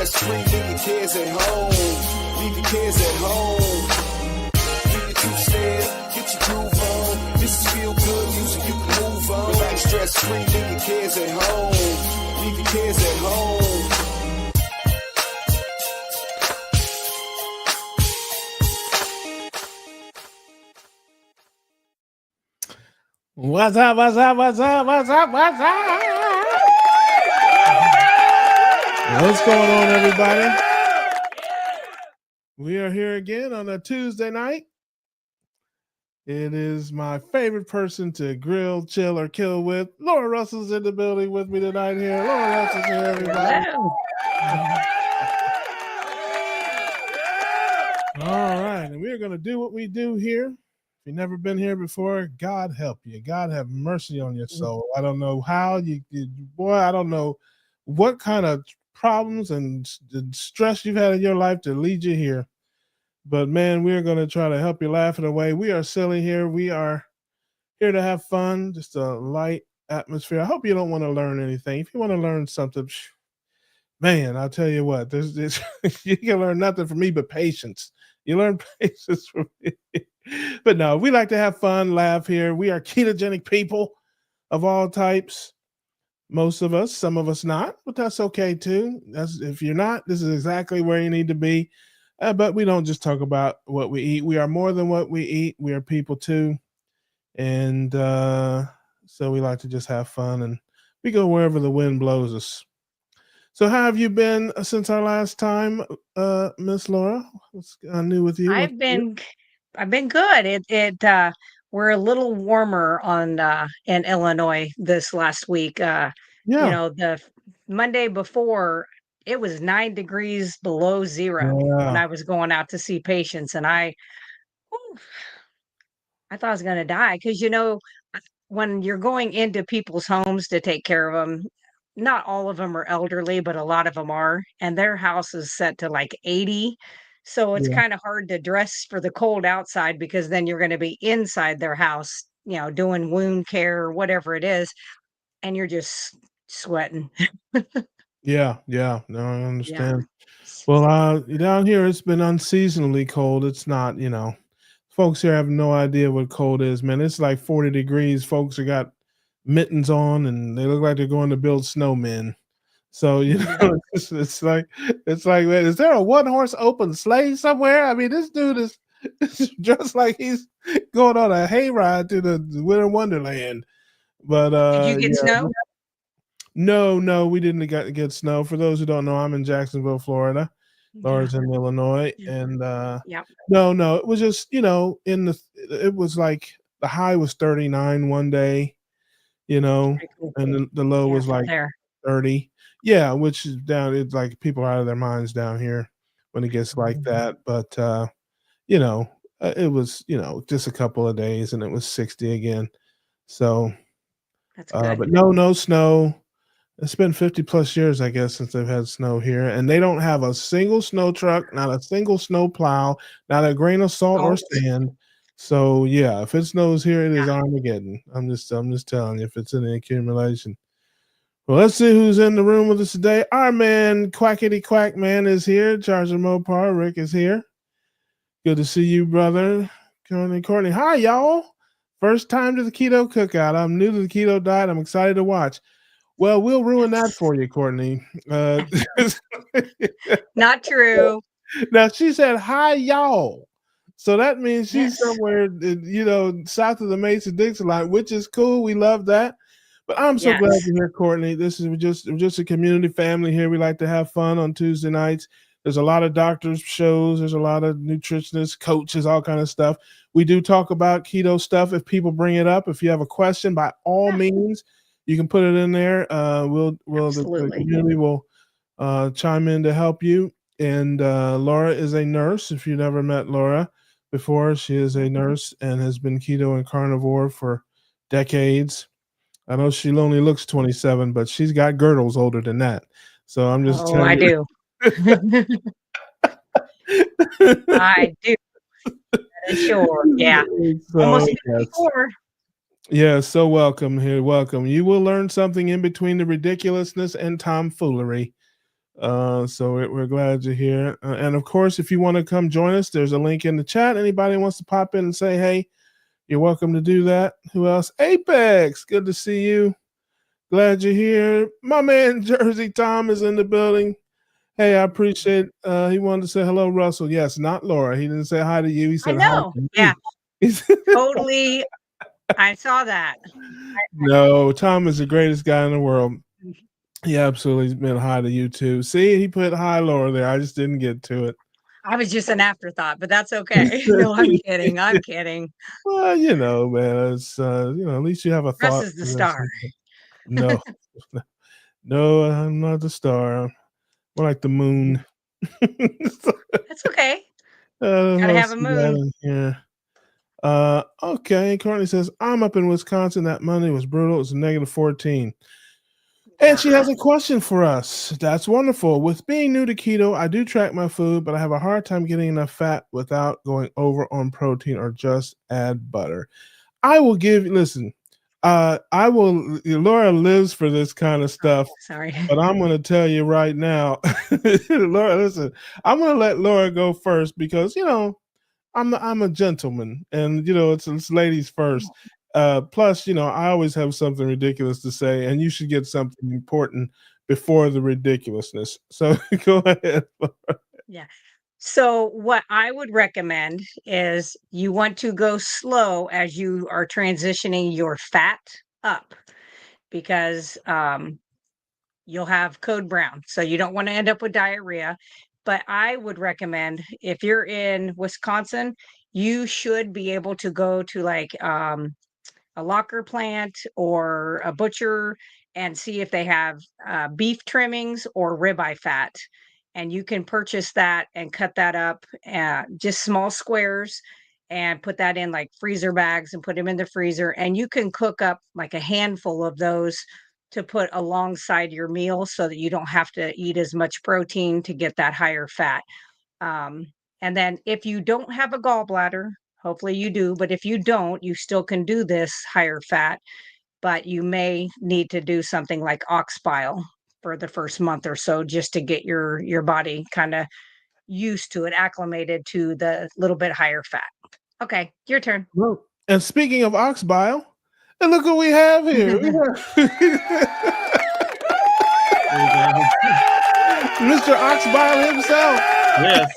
stress-free, leave your cares at home. Leave your cares at home. Do your two-step, get your groove on. This is feel good music, you can move on. Relax, stress-free, leave your cares at home. Leave your cares at home. What's up? What's up? What's up? What's up? What's up? What's going on, everybody? We are here again on a Tuesday night. It is my favorite person to grill, chill, or kill with. Laura Russell's in the building with me tonight here. Laura Russell's here, everybody. All right, and we're going to do what we do here. If you've never been here before, God help you. God have mercy on your soul. I don't know how I don't know what kind of problems and stress you've had in your life to lead you here. But man, we're going to try to help you laugh it away. We are silly here. We are here to have fun, just a light atmosphere. I hope you don't want to learn anything. If you want to learn something, man, I'll tell you what, you can learn nothing from me but patience. You learn patience from me. But no, we like to have fun, laugh here. We are ketogenic people of all types. Most of us, some of us not, but that's okay too. If you're not, this is exactly where you need to be. But we don't just talk about what we eat. We are more than what we eat. We are people too. And so we like to just have fun, and we go wherever the wind blows us. So how have you been since our last time, Miss Laura? What's new with you? I've been good. We're a little warmer in Illinois this last week. Yeah. The Monday before, it was 9 degrees below zero when I was going out to see patients, and I thought I was going to die because when you're going into people's homes to take care of them, not all of them are elderly, but a lot of them are, and their house is set to like 80. So it's kind of hard to dress for the cold outside because then you're going to be inside their house, doing wound care or whatever it is, and you're just sweating. Yeah. No, I understand. Well, down here it's been unseasonably cold. It's not, folks here have no idea what cold is, man. It's like 40 degrees. Folks have got mittens on and they look like they're going to build snowmen. So, it's like, man, is there a one-horse open sleigh somewhere? I mean, this dude is just like he's going on a hayride to the Winter Wonderland. But did you get snow? No, we didn't get snow. For those who don't know, I'm in Jacksonville, Florida. Laura's in Illinois, and no, it was just it was like the high was 39 one day, and the low was like 30. Yeah, which is down. It's like people are out of their minds down here when it gets like that. But it was just a couple of days, and it was 60 again. So that's good. But no snow. It's been 50 plus years, I guess, since they've had snow here, and they don't have a single snow truck, not a single snow plow, not a grain of salt or sand. So yeah, if it snows here, it is Armageddon. I'm just telling you, if it's any accumulation. Well, let's see who's in the room with us today. Our man, Quackity Quack Man, is here. Charger Mopar, Rick is here. Good to see you, brother. Courtney. Hi, y'all. First time to the Keto Cookout. I'm new to the keto diet. I'm excited to watch. Well, we'll ruin that for you, Courtney. Not true. Now, she said, hi, y'all. So that means she's somewhere, south of the Mason-Dixon line, which is cool. We love that. But I'm so glad you're here, Courtney. This is just a community family here. We like to have fun on Tuesday nights. There's a lot of doctors' shows. There's a lot of nutritionists, coaches, all kind of stuff. We do talk about keto stuff if people bring it up. If you have a question, by all means, you can put it in there. The community will chime in to help you. And Laura is a nurse. If you never met Laura before, she is a nurse and has been keto and carnivore for decades. I know she only looks 27, but she's got girdles older than that. So I'm just telling you. I do. Sure. Yeah. So, almost 54. Yeah, so welcome here. Welcome. You will learn something in between the ridiculousness and tomfoolery. So we're glad you're here. And of course, if you want to come join us, there's a link in the chat. Anybody wants to pop in and say, hey, you're welcome to do that. Who else? Apex, good to see you. Glad you're here. My man Jersey Tom is in the building. Hey, I appreciate he wanted to say hello, Russell. Yes, not Laura. He didn't say hi to you. He I said know. hi to Yeah. you. Totally. I saw that. No, Tom is the greatest guy in the world. He absolutely been hi to you too. See, he put hi Laura there. I just didn't get to it. I was just an afterthought, but that's okay. No, I'm kidding. I'm kidding. Well, man, it's at least you have a Russ thought. is the star. No, no, I'm not the star. I'm more like the moon. That's okay. Gotta have a moon. Yeah. Okay. Courtney says, I'm up in Wisconsin. That Monday was brutal. It was -14. And she has a question for us. That's wonderful. With being new to keto, I do track my food, but I have a hard time getting enough fat without going over on protein or just add butter. I will listen, Laura lives for this kind of stuff. Sorry. But I'm going to tell you right now, Laura, listen, I'm going to let Laura go first because, I'm a gentleman and, it's ladies first. Plus, I always have something ridiculous to say, and you should get something important before the ridiculousness. So go ahead. Yeah. So what I would recommend is you want to go slow as you are transitioning your fat up because you'll have code brown. So you don't want to end up with diarrhea. But I would recommend if you're in Wisconsin, you should be able to go to like a locker plant or a butcher and see if they have beef trimmings or ribeye fat. And you can purchase that and cut that up just small squares and put that in like freezer bags and put them in the freezer. And you can cook up like a handful of those to put alongside your meal so that you don't have to eat as much protein to get that higher fat. And then if you don't have a gallbladder, hopefully you do, but if you don't, you still can do this higher fat, but you may need to do something like ox bile for the first month or so just to get your body kind of used to it, acclimated to the little bit higher fat. Okay, your turn. Well, and speaking of ox bile, and look what we have here. Mr. Ox Bile himself. Yes.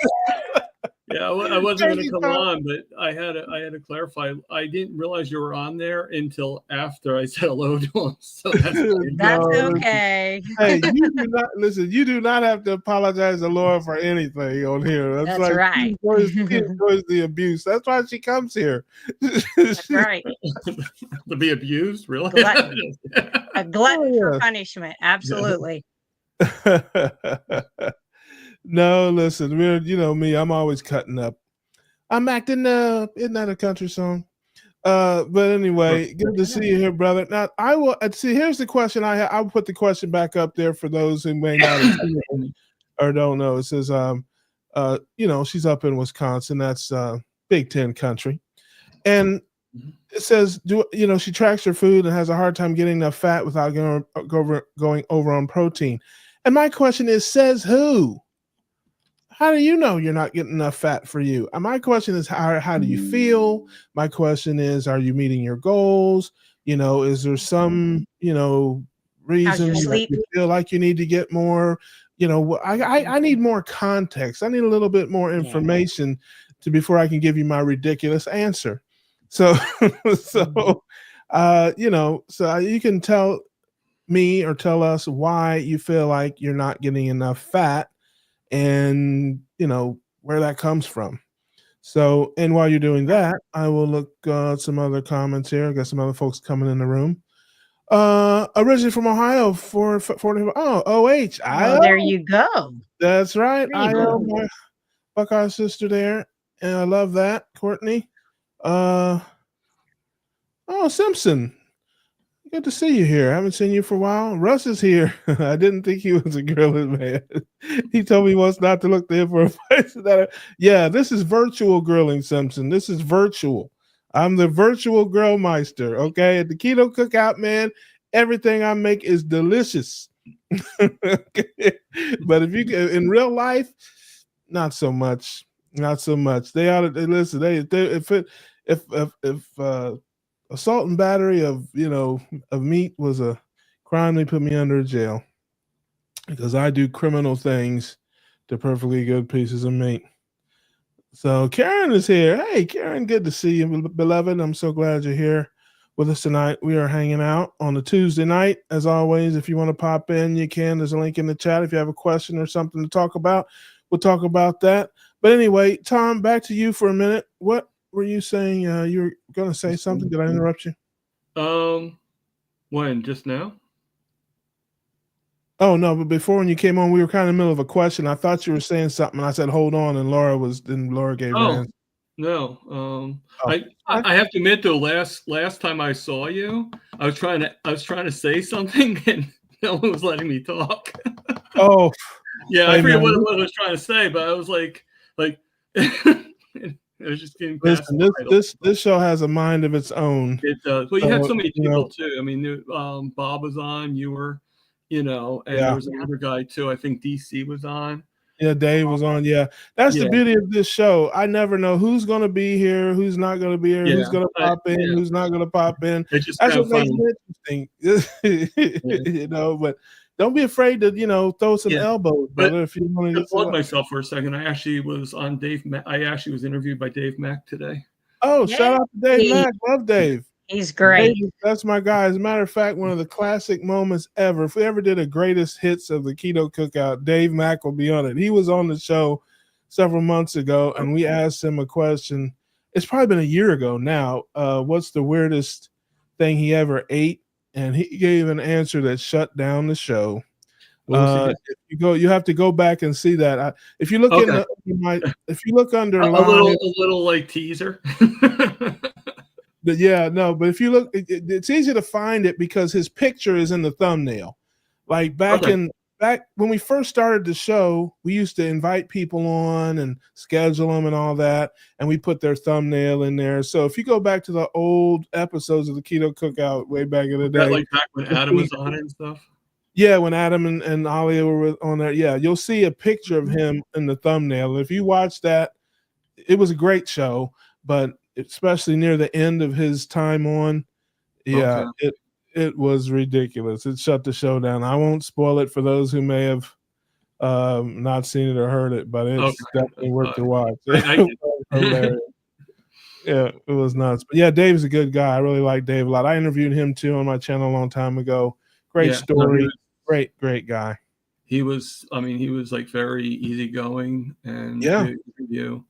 Yeah, I wasn't going to come on, but I had to clarify. I didn't realize you were on there until after I said hello to him. So that's okay. Hey, you do not have to apologize to Laura for anything on here. That's like, right. She enjoys the abuse. That's why she comes here. That's right. To be abused, really? A glutton for punishment. Absolutely. No, listen, we're me, I'm always cutting up. I'm acting up. Isn't that a country song? But anyway, good to see you here, brother. Now I will see. Here's the question I have. I'll put the question back up there for those who may not have seen it or don't know. It says, she's up in Wisconsin. That's Big Ten country, and it says, she tracks her food and has a hard time getting enough fat without going over on protein. And my question is, says who? How do you know you're not getting enough fat for you? And my question is, how do you feel? My question is, are you meeting your goals? Is there some, reason that you feel like you need to get more? I need more context. I need a little bit more information before I can give you my ridiculous answer. So, so you can tell me or tell us why you feel like you're not getting enough fat and where that comes from. So, and while you're doing that, I will look at some other comments here. I got some other folks coming in the room. Originally from Ohio for 40. Oh, OH. Oh, there you go. That's right. I am my Buckeye sister there. And I love that. Courtney. Simpson. Good to see you here. I haven't seen you for a while. Russ is here. I didn't think he was a grilling man. He told me once not to look to him for advice. Yeah, this is virtual grilling, Simpson. This is virtual. I'm the virtual grill meister. Okay, at the Keto Cookout, man, everything I make is delicious. Okay. But if you in real life, not so much. Not so much. They ought to listen. If assault and battery of of meat was a crime, they put me under jail because I do criminal things to perfectly good pieces of meat. So Karen is here. Hey, Karen, good to see you, beloved. I'm so glad you're here with us tonight. We are hanging out on a Tuesday night. As always, if you want to pop in, you can. There's a link in the chat. If you have a question or something to talk about, we'll talk about that. But anyway, Tom, back to you for a minute. What were you saying? You were going to say something. Did I interrupt you? When? Just now? Oh, no, but before when you came on, we were kind of in the middle of a question. I thought you were saying something, and I said, hold on, and Laura gave her answer. No. I have to admit though, last time I saw you, I was trying to say something and no one was letting me talk. Oh, yeah, I forget what I was trying to say, but I was like it was just getting past. Listen, this show has a mind of its own. It does. Well, you had so many people too. I mean, Bob was on. You were, and there was another guy too. I think DC was on. Yeah, Dave was on. Yeah, that's the beauty of this show. I never know who's going to be here, who's not going to be here, who's going to pop in, who's not going to pop in. It's just that's what makes it interesting, But don't be afraid to throw some elbows, brother. If you want to plug myself for a second, I actually was on I actually was interviewed by Dave Mack today. Oh, shout out to Dave Mack. Love Dave. He's great. That's my guy. As a matter of fact, one of the classic moments ever. If we ever did a greatest hits of the Keto Cookout, Dave Mack will be on it. He was on the show several months ago, and we asked him a question. It's probably been a year ago now. What's the weirdest thing he ever ate? And he gave an answer that shut down the show. If you have to go back and see that. If you look if you look under a little like teaser. But if you look, it's easy to find it because his picture is in the thumbnail. Like back when we first started the show, we used to invite people on and schedule them and all that, and we put their thumbnail in there. So if you go back to the old episodes of the Keto Cookout way back in the day, like back when Adam was on it and stuff. Yeah, when Adam and Ollie were on there, you'll see a picture of him in the thumbnail. If you watch that, it was a great show, but especially near the end of his time on, it was ridiculous. It shut the show down. I won't spoil it for those who may have not seen it or heard it, but it's definitely worth the watch. Yeah, it was nuts. But yeah, Dave's a good guy. I really like Dave a lot. I interviewed him too on my channel a long time ago. Great story. Great guy. He was like very easyggoing and interview.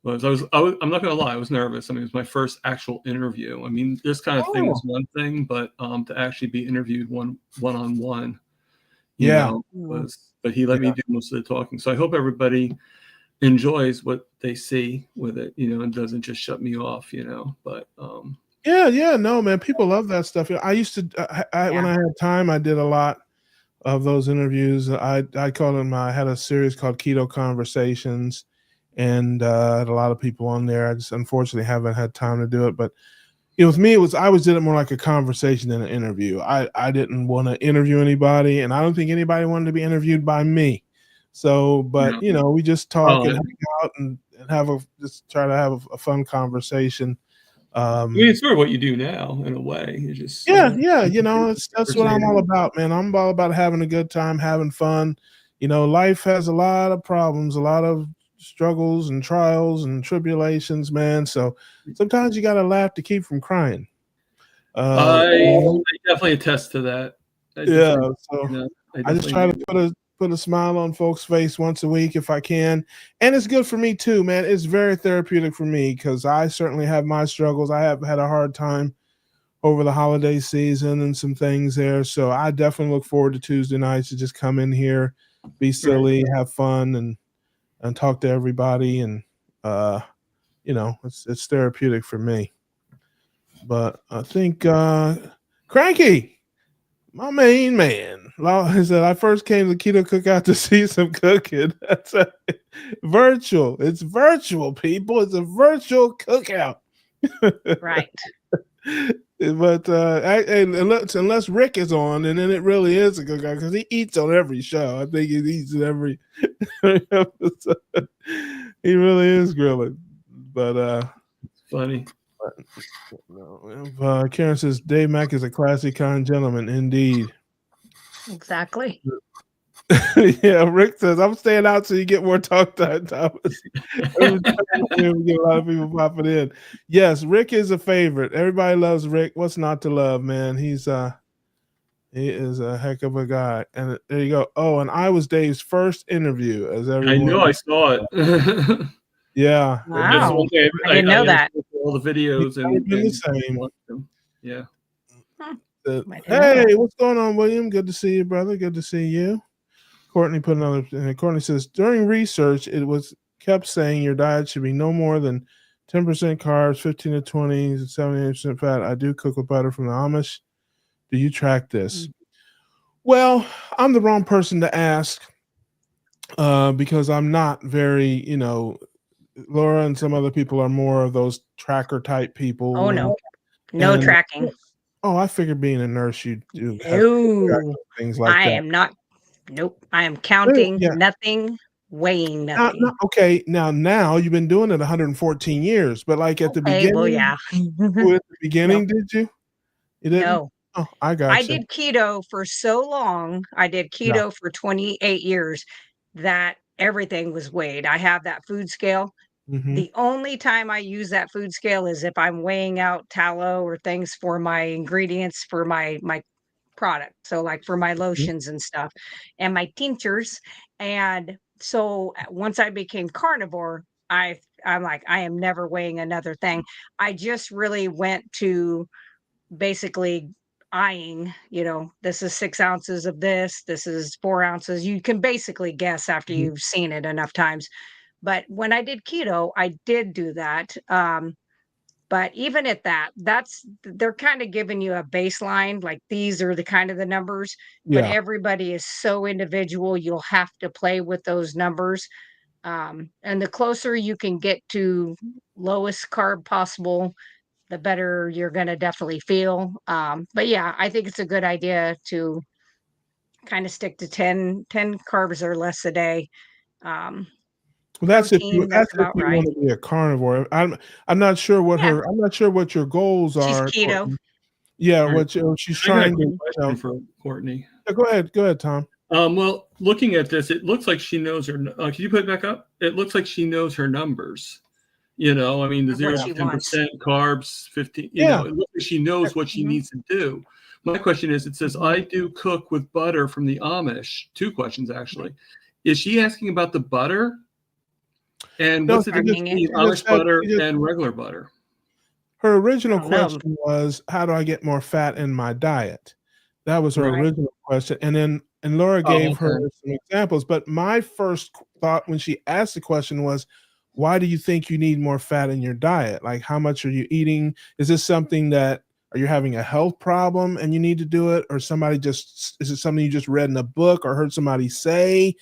I'm not gonna lie, I was nervous. I mean, it was my first actual interview. I mean, this kind of thing was one thing, but to actually be interviewed one-on-one, but he let me do most of the talking. So I hope everybody enjoys what they see with it, and doesn't just shut me off, but no, man, people love that stuff. I used to when I had time, I did a lot of those interviews. I called them, I had a series called Keto Conversations, and had a lot of people on there. I just unfortunately haven't had time to do it, but with me, I always did it more like a conversation than an interview. I didn't want to interview anybody, and I don't think anybody wanted to be interviewed by me. So, but we just talk and hang out and just try to have a fun conversation. I mean, it's sort of what you do now in a way. You just that's what I'm all about, man. I'm all about having a good time, having fun. Life has a lot of problems, a lot of struggles and trials and tribulations, man. So sometimes you got to laugh to keep from crying. I definitely attest to that. I just try to put a smile on folks' face once a week if I can. And it's good for me too, man. It's very therapeutic for me because I certainly have my struggles. I have had a hard time over the holiday season and some things there. So I definitely look forward to Tuesday nights to just come in here, be silly, have fun, and talk to everybody. And, it's therapeutic for me. But I think Cranky, my main man, I said I first came to Keto Cookout to see some cooking. That's virtual. It's virtual, people. It's a virtual cookout. Right. But unless Rick is on, and then it really is a good guy because he eats on every show. I think he eats in every episode. He really is grilling. But funny. Karen says Dave Mack is a classy, kind gentleman, indeed. Exactly. Yeah, Rick says I'm staying out so you get more talk time, Thomas. We get a lot of people popping in. Yes, Rick is a favorite. Everybody loves Rick. What's not to love, man? He is a heck of a guy. And there you go. Oh, and I was Dave's first interview, as everyone. I know, I saw it. Yeah. Wow. I didn't know that. All the videos and the same. Yeah. Hey, what's going on, William? Good to see you, brother. Good to see you. Courtney put another. Courtney says during research, it was kept saying your diet should be no more than 10% carbs, 15 to 20, 78% fat. I do cook with butter from the Amish. Do you track this? Well, I'm the wrong person to ask because I'm not very, Laura and some other people are more of those tracker type people. Oh, no. No tracking. Oh, I figured being a nurse, you do things like that. I am not. Nope. I am counting nothing, weighing nothing. Okay. Now you've been doing it 114 years, but like at the beginning. Well, yeah. At the beginning, did you? You didn't? No. Oh, I got you. I did keto for so long. I did keto for 28 years that everything was weighed. I have that food scale. Mm-hmm. The only time I use that food scale is if I'm weighing out tallow or things for my ingredients for my product. So like for my lotions and stuff and my tinctures. And so once I became carnivore, I'm like, I am never weighing another thing. I just really went to basically eyeing, this is 6 ounces of this is 4 ounces. You can basically guess after you've seen it enough times. But when I did keto, I did do that. But even at that, they're kind of giving you a baseline, like these are the kind of the numbers, but everybody is so individual. You'll have to play with those numbers. And the closer you can get to lowest carb possible, the better you're going to definitely feel. But yeah, I think it's a good idea to kind of stick to 10 carbs or less a day. Well, that's if you want to be a carnivore. I'm not sure what I'm not sure what your goals are. She's keto. Courtney. Yeah, what she's trying to. Question for Courtney. Go ahead, Tom. Well, looking at this, it looks like she knows her. Can you put it back up? It looks like she knows her numbers. I mean, the 0 to 10% carbs, 15. It looks like she knows what she needs to do. My question is, it says I do cook with butter from the Amish. 2 questions actually. Is she asking about the butter? And what's the difference between Amish butter and regular butter? Her original question was, how do I get more fat in my diet? That was her original question. And Laura gave her some examples. But my first thought when she asked the question was, why do you think you need more fat in your diet? Like, how much are you eating? Is this something that, are you having a health problem and you need to do it? Or is it something you just read in a book or heard somebody say?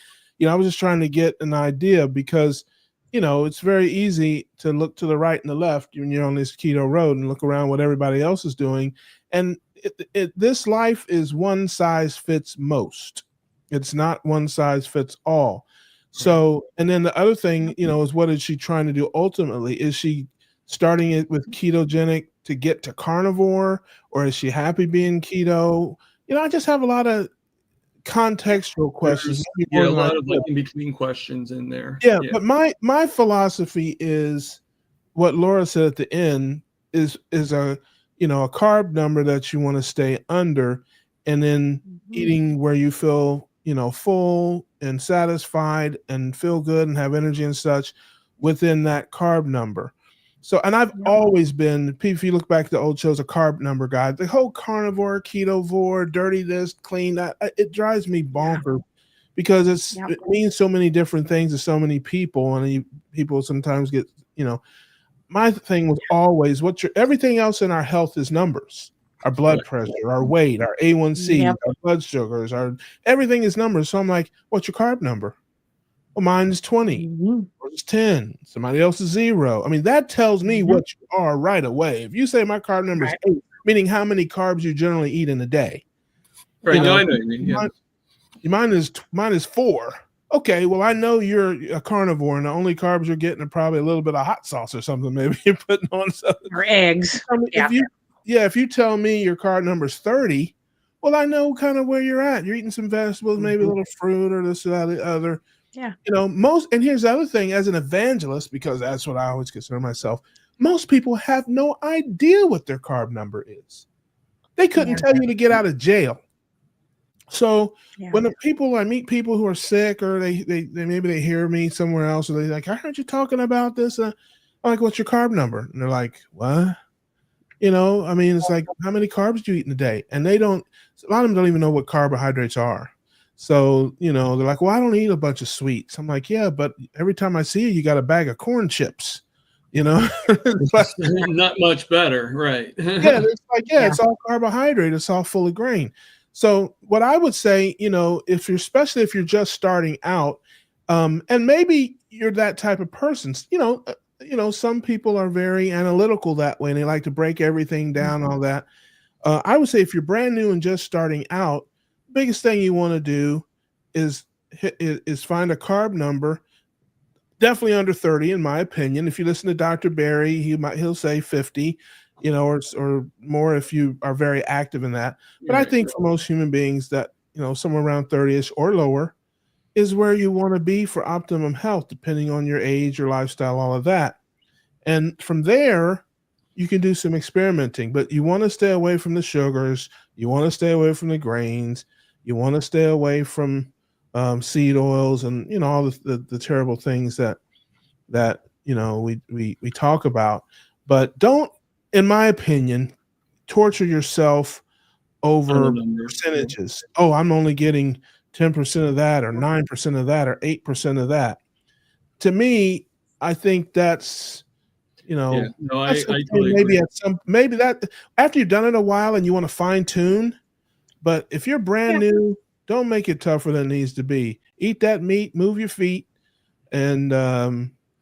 I was just trying to get an idea because it's very easy to look to the right and the left when you're on this keto road and look around what everybody else is doing. And this life is one size fits most. It's not one size fits all. So, and then the other thing, is what is she trying to do ultimately? Is she starting it with ketogenic to get to carnivore, or is she happy being keto? I just have a lot of contextual questions. A lot of in between questions in there. Yeah, but my philosophy is what Laura said at the end is a a carb number that you want to stay under, and then eating where you feel full and satisfied and feel good and have energy and such within that carb number. So, and I've always been, if you look back at the old shows, a carb number guy, the whole carnivore, ketovore, dirty this, clean that, it drives me bonkers because it means so many different things to so many people. And people sometimes get, my thing was always everything else in our health is numbers. Our blood pressure, our weight, our A1C, our blood sugars, everything is numbers. So I'm like, what's your carb number? Well, mine is 20, or it's 10. Somebody else is 0. I mean, that tells me what you are right away. If you say my carb number is 8, meaning how many carbs you generally eat in a day. Right. You know, I know what you mean. Yeah. Mine is 4. Okay, well, I know you're a carnivore, and the only carbs you're getting are probably a little bit of hot sauce or something. Maybe you're putting on something. Or eggs. If you tell me your carb number is 30, well, I know kind of where you're at. You're eating some vegetables, maybe a little fruit or this or that, the other. Yeah. You know, and here's the other thing, as an evangelist, because that's what I always consider myself, most people have no idea what their carb number is. They couldn't tell you to get out of jail. So when I meet people who are sick, or they maybe they hear me somewhere else, or they're like, I heard you talking about this. I'm like, what's your carb number? And they're like, what? You know, I mean, it's like, how many carbs do you eat in a day? And a lot of them don't even know what carbohydrates are. So, you know, they're like, well, I don't eat a bunch of sweets. I'm like, yeah, but every time I see you got a bag of corn chips, you know. Not much better, right? It's like, it's all carbohydrate. It's all full of grain. So what I would say, you know, especially if you're just starting out, and maybe you're that type of person, you know, some people are very analytical that way, and they like to break everything down, all that. I would say if you're brand new and just starting out, biggest thing you want to do is find a carb number definitely under 30, in my opinion. If you listen to Dr. Berry, he'll say 50, you know, or more if you are very active in that. But I think for most human beings that, you know, somewhere around 30ish or lower is where you want to be for optimum health, depending on your age, your lifestyle, all of that. And from there, you can do some experimenting, but you want to stay away from the sugars. You want to stay away from the grains. You want to stay away from seed oils and, you know, all the terrible things that you know we talk about. But don't, in my opinion, torture yourself over percentages. Oh, I'm only getting 10% of that, or 9% of that, or 8% of that. To me, I think that's, you know, I totally agree. Maybe that after you've done it a while and you want to fine tune. But if you're brand new, don't make it tougher than it needs to be. Eat that meat, move your feet, and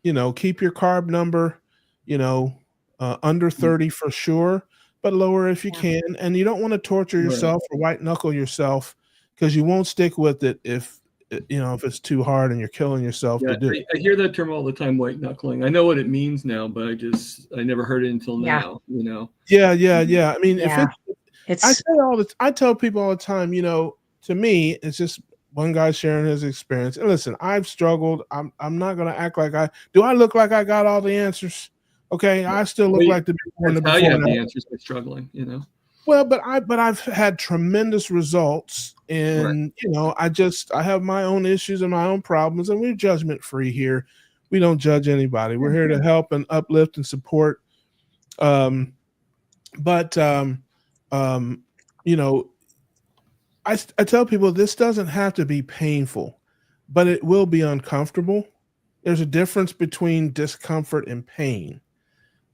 you know, keep your carb number, you know, under 30 for sure, but lower if you can. And you don't want to torture yourself or white knuckle yourself, because you won't stick with it if it's too hard and you're killing yourself to do it. I hear that term all the time, white knuckling. I know what it means now, but I never heard it until now, you know? Yeah. I mean, I tell people all the time, you know, to me, it's just one guy sharing his experience. And listen, I've struggled. I'm not going to act like I look like I got all the answers. Okay. I still look like the before and the before. How you have the answers by struggling, you know? Well, but I've had tremendous results, and you know, I have my own issues and my own problems, and we're judgment free here. We don't judge anybody. We're here to help and uplift and support. You know, I tell people this doesn't have to be painful, but it will be uncomfortable. There's a difference between discomfort and pain.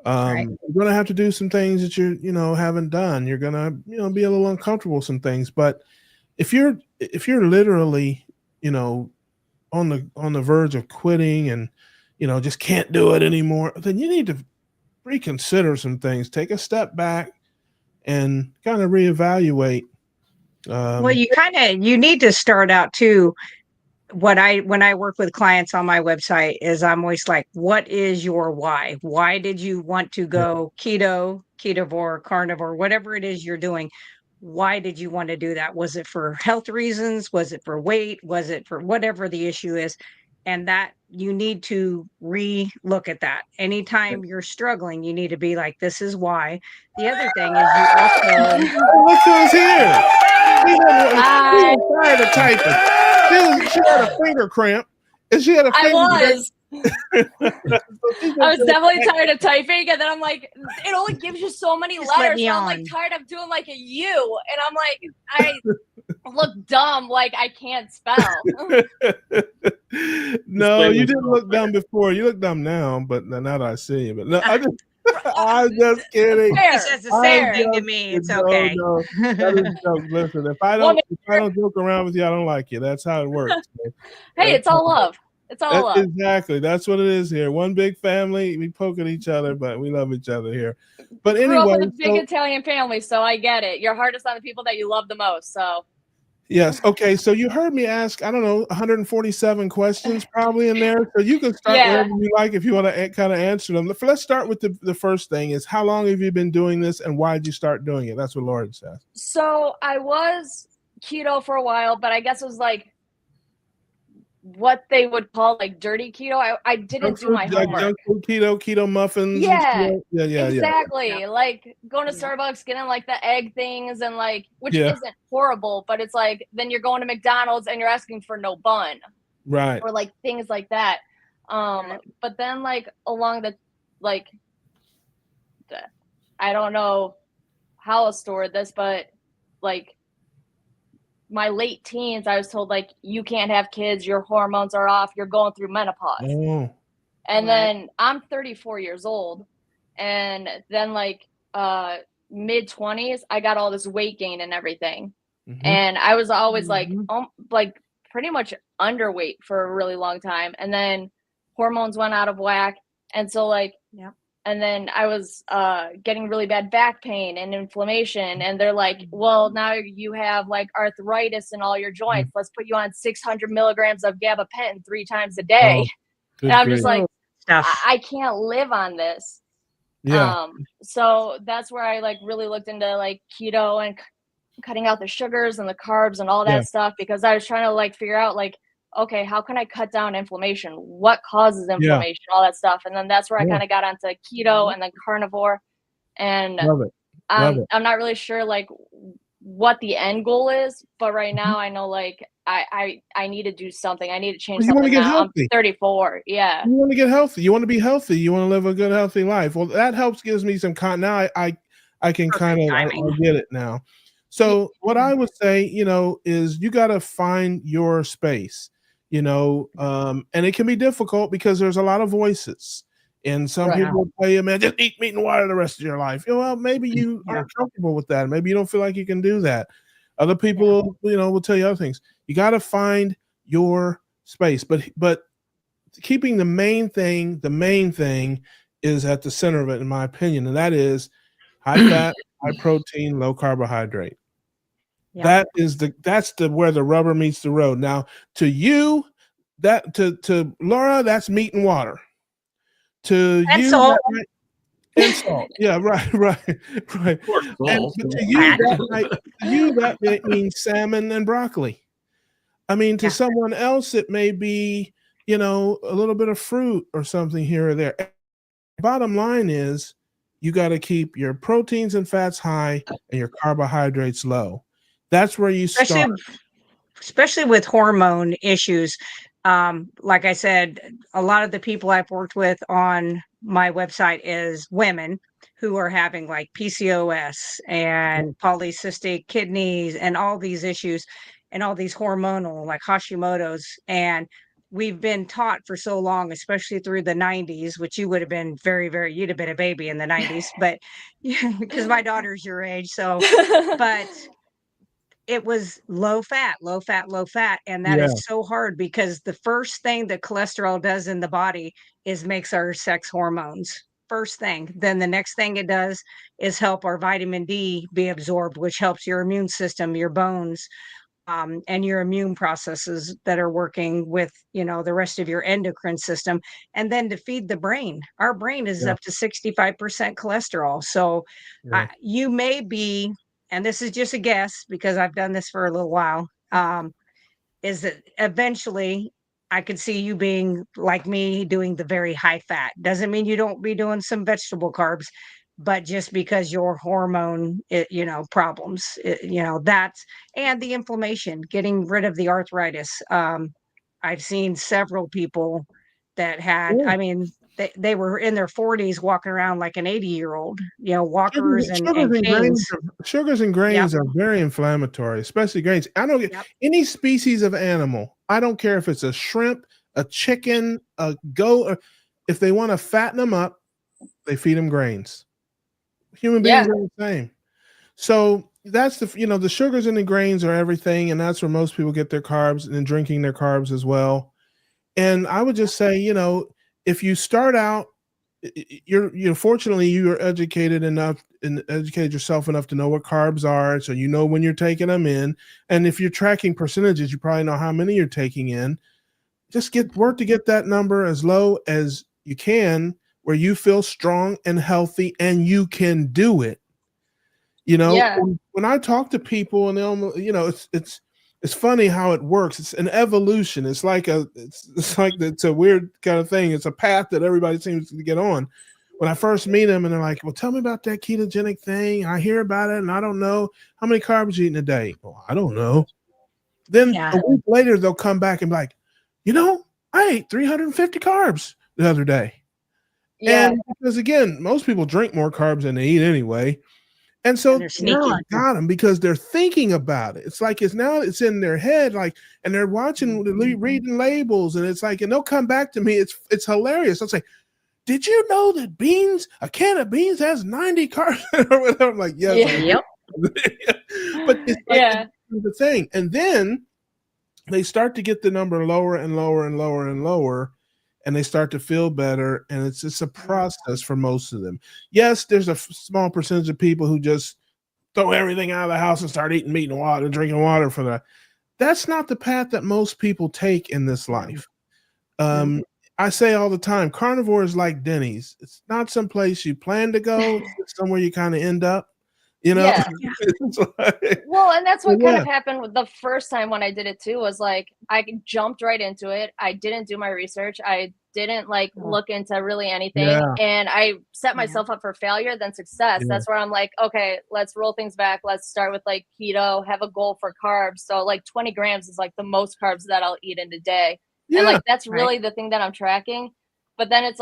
You're going to have to do some things that you haven't done. You're going to, be a little uncomfortable with some things. But if you're literally, on the verge of quitting and, just can't do it anymore, then you need to reconsider some things, take a step back and kind of reevaluate. Well, you need to start out too. When I work with clients on my website is I'm always like, what is your why? Why did you want to go keto, ketovore, carnivore, whatever it is you're doing? Why did you want to do that? Was it for health reasons? Was it for weight? Was it for whatever the issue is? And that you need to re-look at that. Anytime you're struggling, you need to be like, this is why. The other thing is you also look who's here. She's tired of typing. She had a finger cramp. And she had a finger I was definitely tired of typing, and then I'm like, it only gives you so many letters. And I'm like tired of doing like a U, and I'm like, I look dumb, like I can't spell. No, you didn't look dumb before. You look dumb now, but now that I see you. But no, I'm just kidding. He says the same thing to me. It's okay. No, that is joke. Listen, if I don't joke around with you, I don't like you. That's how it works. Hey, it's all love. It's all love. Exactly. That's what it is here. One big family. We poke at each other, but we love each other here. But Grew anyway, up with a big Italian family, so I get it. Your heart is on the people that you love the most. So yes. Okay. So you heard me ask, I don't know, 147 questions probably in there. So you can start wherever you like if you want to kind of answer them. Let's start with the first thing is how long have you been doing this and why did you start doing it? That's what Lauren says. So I was keto for a while, but I guess it was like what they would call like dirty keto. I didn't do my homework. Junk food keto muffins. Yeah, yeah, exactly. Yeah. Like going to Starbucks, getting like the egg things and like, which isn't horrible, but it's like then you're going to McDonald's and you're asking for no bun, right? Or like things like that. But then like along the like, I don't know how I'll store this, but like my late teens, I was told like you can't have kids, your hormones are off, you're going through menopause. And then I'm 34 years old, and then like mid 20s, I got all this weight gain and everything, and I was always like pretty much underweight for a really long time, and then hormones went out of whack, and so like and then I was getting really bad back pain and inflammation. And they're like, well, now you have like arthritis in all your joints. Let's put you on 600 milligrams of gabapentin 3 times a day. And I'm just like, I can't live on this. So that's where I like really looked into like keto and cutting out the sugars and the carbs and all that stuff, because I was trying to like figure out like, okay, how can I cut down inflammation? What causes inflammation? All that stuff. And then that's where I kind of got onto keto and then carnivore. And I'm not really sure like what the end goal is, but right now I know like I need to do something. I need to change something. Get now. healthy. I'm 34. Yeah. You want to get healthy. You want to be healthy. You want to live a good, healthy life. Well, that helps, gives me some now I can kind of I get it now. So what I would say, is you got to find your space. And it can be difficult because there's a lot of voices, and some people will tell you, man, just eat meat and water the rest of your life. Well, maybe you are comfortable with that. Maybe you don't feel like you can do that. Other people, will tell you other things. You got to find your space, but keeping the main thing is at the center of it, in my opinion, and that is high fat, high protein, low carbohydrate. That's where the rubber meets the road. Now, to you, to Laura, that's meat and water. To and you, salt. And salt. Yeah, right. But to you, that means salmon and broccoli. I mean, to someone else, it may be, a little bit of fruit or something here or there. Bottom line is, you got to keep your proteins and fats high and your carbohydrates low. That's where you start. Especially with hormone issues. Like I said, a lot of the people I've worked with on my website is women who are having like PCOS and polycystic kidneys and all these issues and all these hormonal like Hashimoto's. And we've been taught for so long, especially through the 90s, which you would have been you'd have been a baby in the 90s, but because my daughter's your age. So, but it was low fat. And that is so hard because the first thing that cholesterol does in the body is makes our sex hormones. First thing. Then the next thing it does is help our vitamin D be absorbed, which helps your immune system, your bones, and your immune processes that are working with, the rest of your endocrine system. And then to feed the brain. Our brain is up to 65% cholesterol. So you may be, and this is just a guess because I've done this for a little while, is that eventually I could see you being like me, doing the very high fat. Doesn't mean you don't be doing some vegetable carbs, but just because your hormone, problems, that's, and the inflammation, getting rid of the arthritis. I've seen several people that had, they were in their 40s walking around like an 80-year-old, walkers and canes. Sugars and grains are very inflammatory, especially grains. I don't get any species of animal. I don't care if it's a shrimp, a chicken, a goat. If they want to fatten them up, they feed them grains. Human beings are the same. So that's the sugars and the grains are everything. And that's where most people get their carbs, and then drinking their carbs as well. And I would just say, if you start out, you're fortunately you are educated enough and educated yourself enough to know what carbs are, so you know when you're taking them in. And if you're tracking percentages, you probably know how many you're taking in. Just work to get that number as low as you can, where you feel strong and healthy and you can do it. When I talk to people and they'll, it's funny how it works. It's an evolution. It's like it's a weird kind of thing. It's a path that everybody seems to get on. When I first meet them and they're like, well, tell me about that ketogenic thing. I hear about it and I don't know how many carbs you eat in a day. Well, I don't know. Then a week later, they'll come back and be like, I ate 350 carbs the other day. Yeah. And because again, most people drink more carbs than they eat anyway. And so now I got them because they're thinking about it. It's like it's in their head, and they're watching, reading labels, and it's like, and they'll come back to me. It's hilarious. I'll say, did you know that a can of beans has 90 carbs or whatever? I'm like, yes. Yeah. But it's like the thing. And then they start to get the number lower and lower and lower and lower, and they start to feel better. And it's just a process for most of them. Yes, there's a small percentage of people who just throw everything out of the house and start eating meat and water, drinking water for that. That's not the path that most people take in this life. I say all the time, carnivore is like Denny's. It's not some place you plan to go. It's somewhere you kind of end up. Yeah. Well, and that's what kind of happened with the first time when I did it too, was like I jumped right into it. I didn't do my research. I didn't look into really anything. And I set myself up for failure than success. That's where I'm like, okay, let's roll things back. Let's start with keto, have a goal for carbs. So 20 grams is the most carbs that I'll eat in a day. And that's really the thing that I'm tracking. But then it's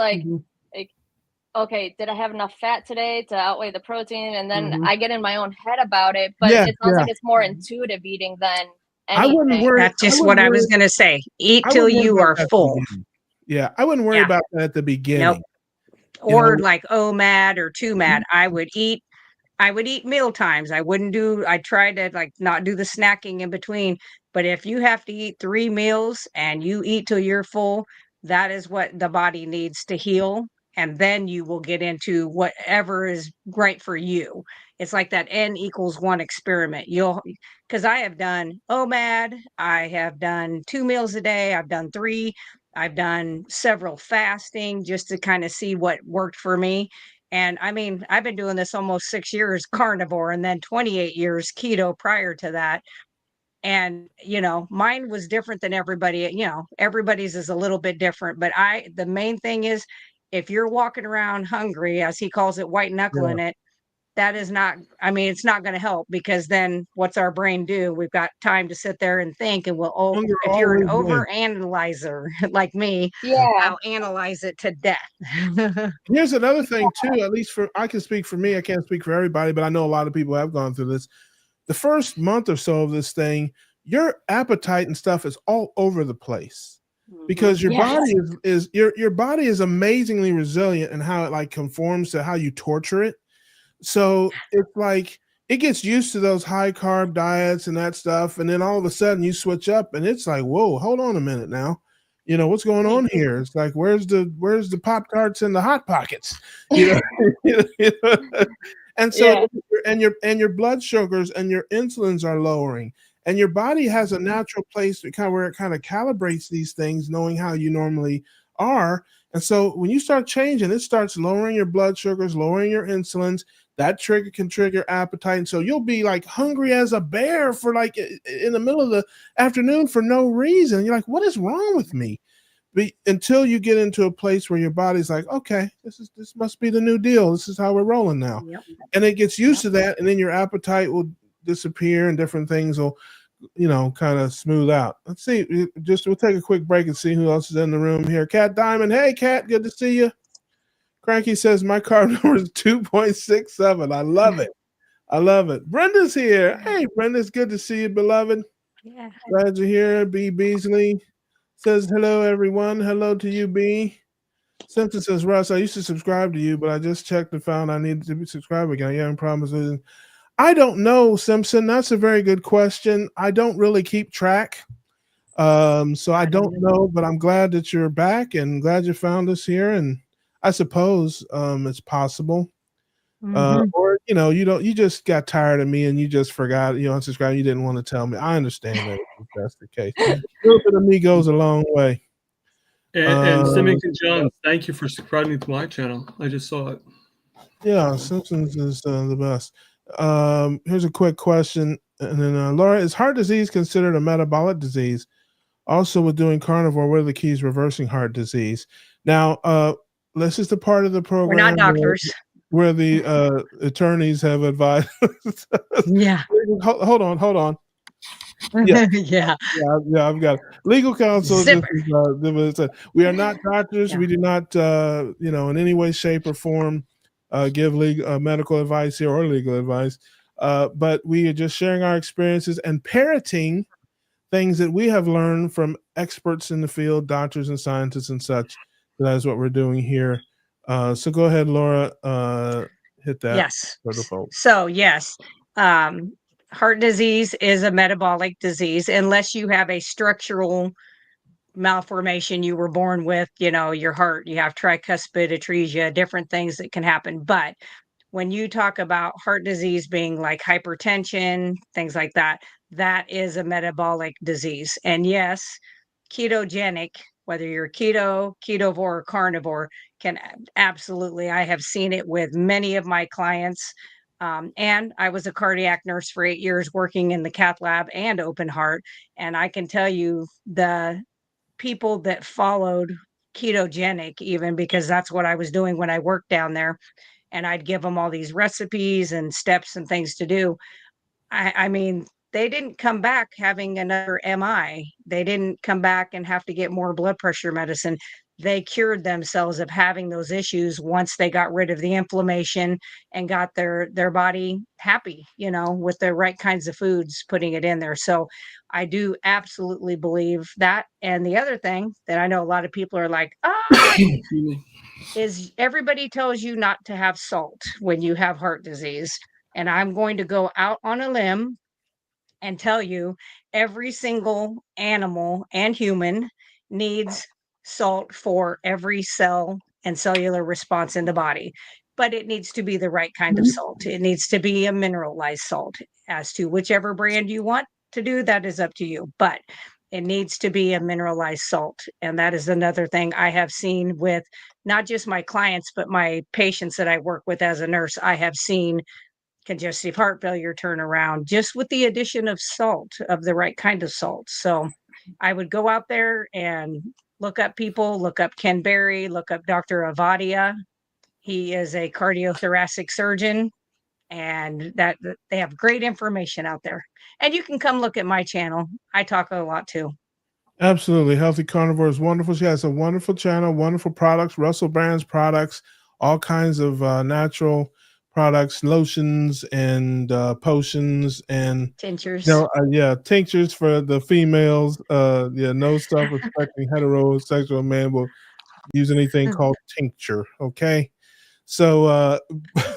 okay, did I have enough fat today to outweigh the protein? And then I get in my own head about it, but it sounds like it's more intuitive eating than anything. I wouldn't worry. That's just what I was going to say. Eat till you are full. Yeah, I wouldn't worry about that at the beginning. Nope. Or OMAD or 2MAD. I would eat meal times. I try to not do the snacking in between. But if you have to eat 3 meals and you eat till you're full, that is what the body needs to heal. And then you will get into whatever is right for you. It's like that N=1 experiment. Because I have done OMAD, I have done 2 meals a day, I've done 3, I've done several fasting just to kind of see what worked for me. And I mean, I've been doing this almost 6 years carnivore and then 28 years keto prior to that. And, mine was different than everybody, everybody's is a little bit different. But the main thing is, if you're walking around hungry, as he calls it, white knuckling it, that is not, it's not going to help, because then what's our brain do? We've got time to sit there and think, and if you're an over analyzer like me, I'll analyze it to death. Here's another thing too, at least I can speak for me. I can't speak for everybody, but I know a lot of people have gone through this. The first month or so of this thing, your appetite and stuff is all over the place. Because your body is your body is amazingly resilient in how it conforms to how you torture it. So it's it gets used to those high carb diets and that stuff, and then all of a sudden you switch up, and it's like, whoa, hold on a minute now, what's going on here? It's like, where's the Pop-Tarts and the Hot Pockets? And so and your blood sugars and your insulins are lowering. And your body has a natural place where it kind of calibrates these things, knowing how you normally are. And so when you start changing, it starts lowering your blood sugars, lowering your insulins. That can trigger appetite. And so you'll be hungry as a bear for in the middle of the afternoon for no reason. You're like, what is wrong with me? Until you get into a place where your body's like, okay, this must be the new deal. This is how we're rolling now. And it gets used to that. And then your appetite will disappear and different things will kind of smooth out. Let's see, we'll take a quick break and see who else is in the room here. Cat Diamond, hey Cat, good to see you. Cranky says my carb number is 2.67. I love it. Brenda's here. Hey Brenda, it's good to see you, beloved. Glad you're here. B Beasley says hello everyone. Hello to you, B. Simpson says, Russ, I used to subscribe to you, but I just checked and found I needed to be subscribed again. Yeah, I'm promising. I don't know, Simpson. That's a very good question. I don't really keep track. So I don't know, but I'm glad that you're back and glad you found us here. And I suppose it's possible. Or you just got tired of me and you just forgot, unsubscribe. You didn't want to tell me. I understand that if that's the case. A little bit of me goes a long way. And Symington John, thank you for subscribing to my channel. I just saw it. Yeah, Simpsons is the best. Here's a quick question, and then Laura, is heart disease considered a metabolic disease? Also, with doing carnivore, what are the keys reversing heart disease? Now, this is the part of the program we're not doctors where the attorneys have advised. Yeah. Hold on. Yeah. Yeah, I've got it. Legal counsel. We are not doctors. Yeah. We do not, in any way, shape, or form give legal medical advice here or legal advice. But we are just sharing our experiences and parroting things that we have learned from experts in the field, doctors and scientists and such. That is what we're doing here. So go ahead, Laura. Hit that. Yes. For the folks. So yes, heart disease is a metabolic disease unless you have a structural malformation you were born with, your heart, you have tricuspid atresia, different things that can happen. But when you talk about heart disease being like hypertension, things like that, that is a metabolic disease. And yes, ketogenic, whether you're keto, ketovore, or carnivore, can absolutely, I have seen it with many of my clients. And I was a cardiac nurse for 8 years working in the cath lab and open heart. And I can tell you the people that followed ketogenic, even because that's what I was doing when I worked down there, and I'd give them all these recipes and steps and things to do. I mean, they didn't come back having another MI. They didn't come back and have to get more blood pressure medicine. They cured themselves of having those issues once they got rid of the inflammation and got their body happy, with the right kinds of foods, putting it in there. So I do absolutely believe that. And the other thing that I know a lot of people are like, is everybody tells you not to have salt when you have heart disease. And I'm going to go out on a limb and tell you every single animal and human needs salt for every cell and cellular response in the body. But it needs to be the right kind of salt. It needs to be a mineralized salt. As to whichever brand you want to do, that is up to you. But it needs to be a mineralized salt. And that is another thing I have seen with not just my clients, but my patients that I work with as a nurse. I have seen congestive heart failure turn around just with the addition of salt, of the right kind of salt. So I would go out there and look up people, look up Ken Berry, look up Dr. Avadia. He is a cardiothoracic surgeon, and that they have great information out there. And you can come look at my channel. I talk a lot too. Absolutely. Healthy Carnivore is wonderful. She has a wonderful channel, wonderful products, Russell Brands products, all kinds of natural products, lotions and potions and tinctures. Tinctures for the females. No self-respecting heterosexual man will use anything called tincture. Okay. So,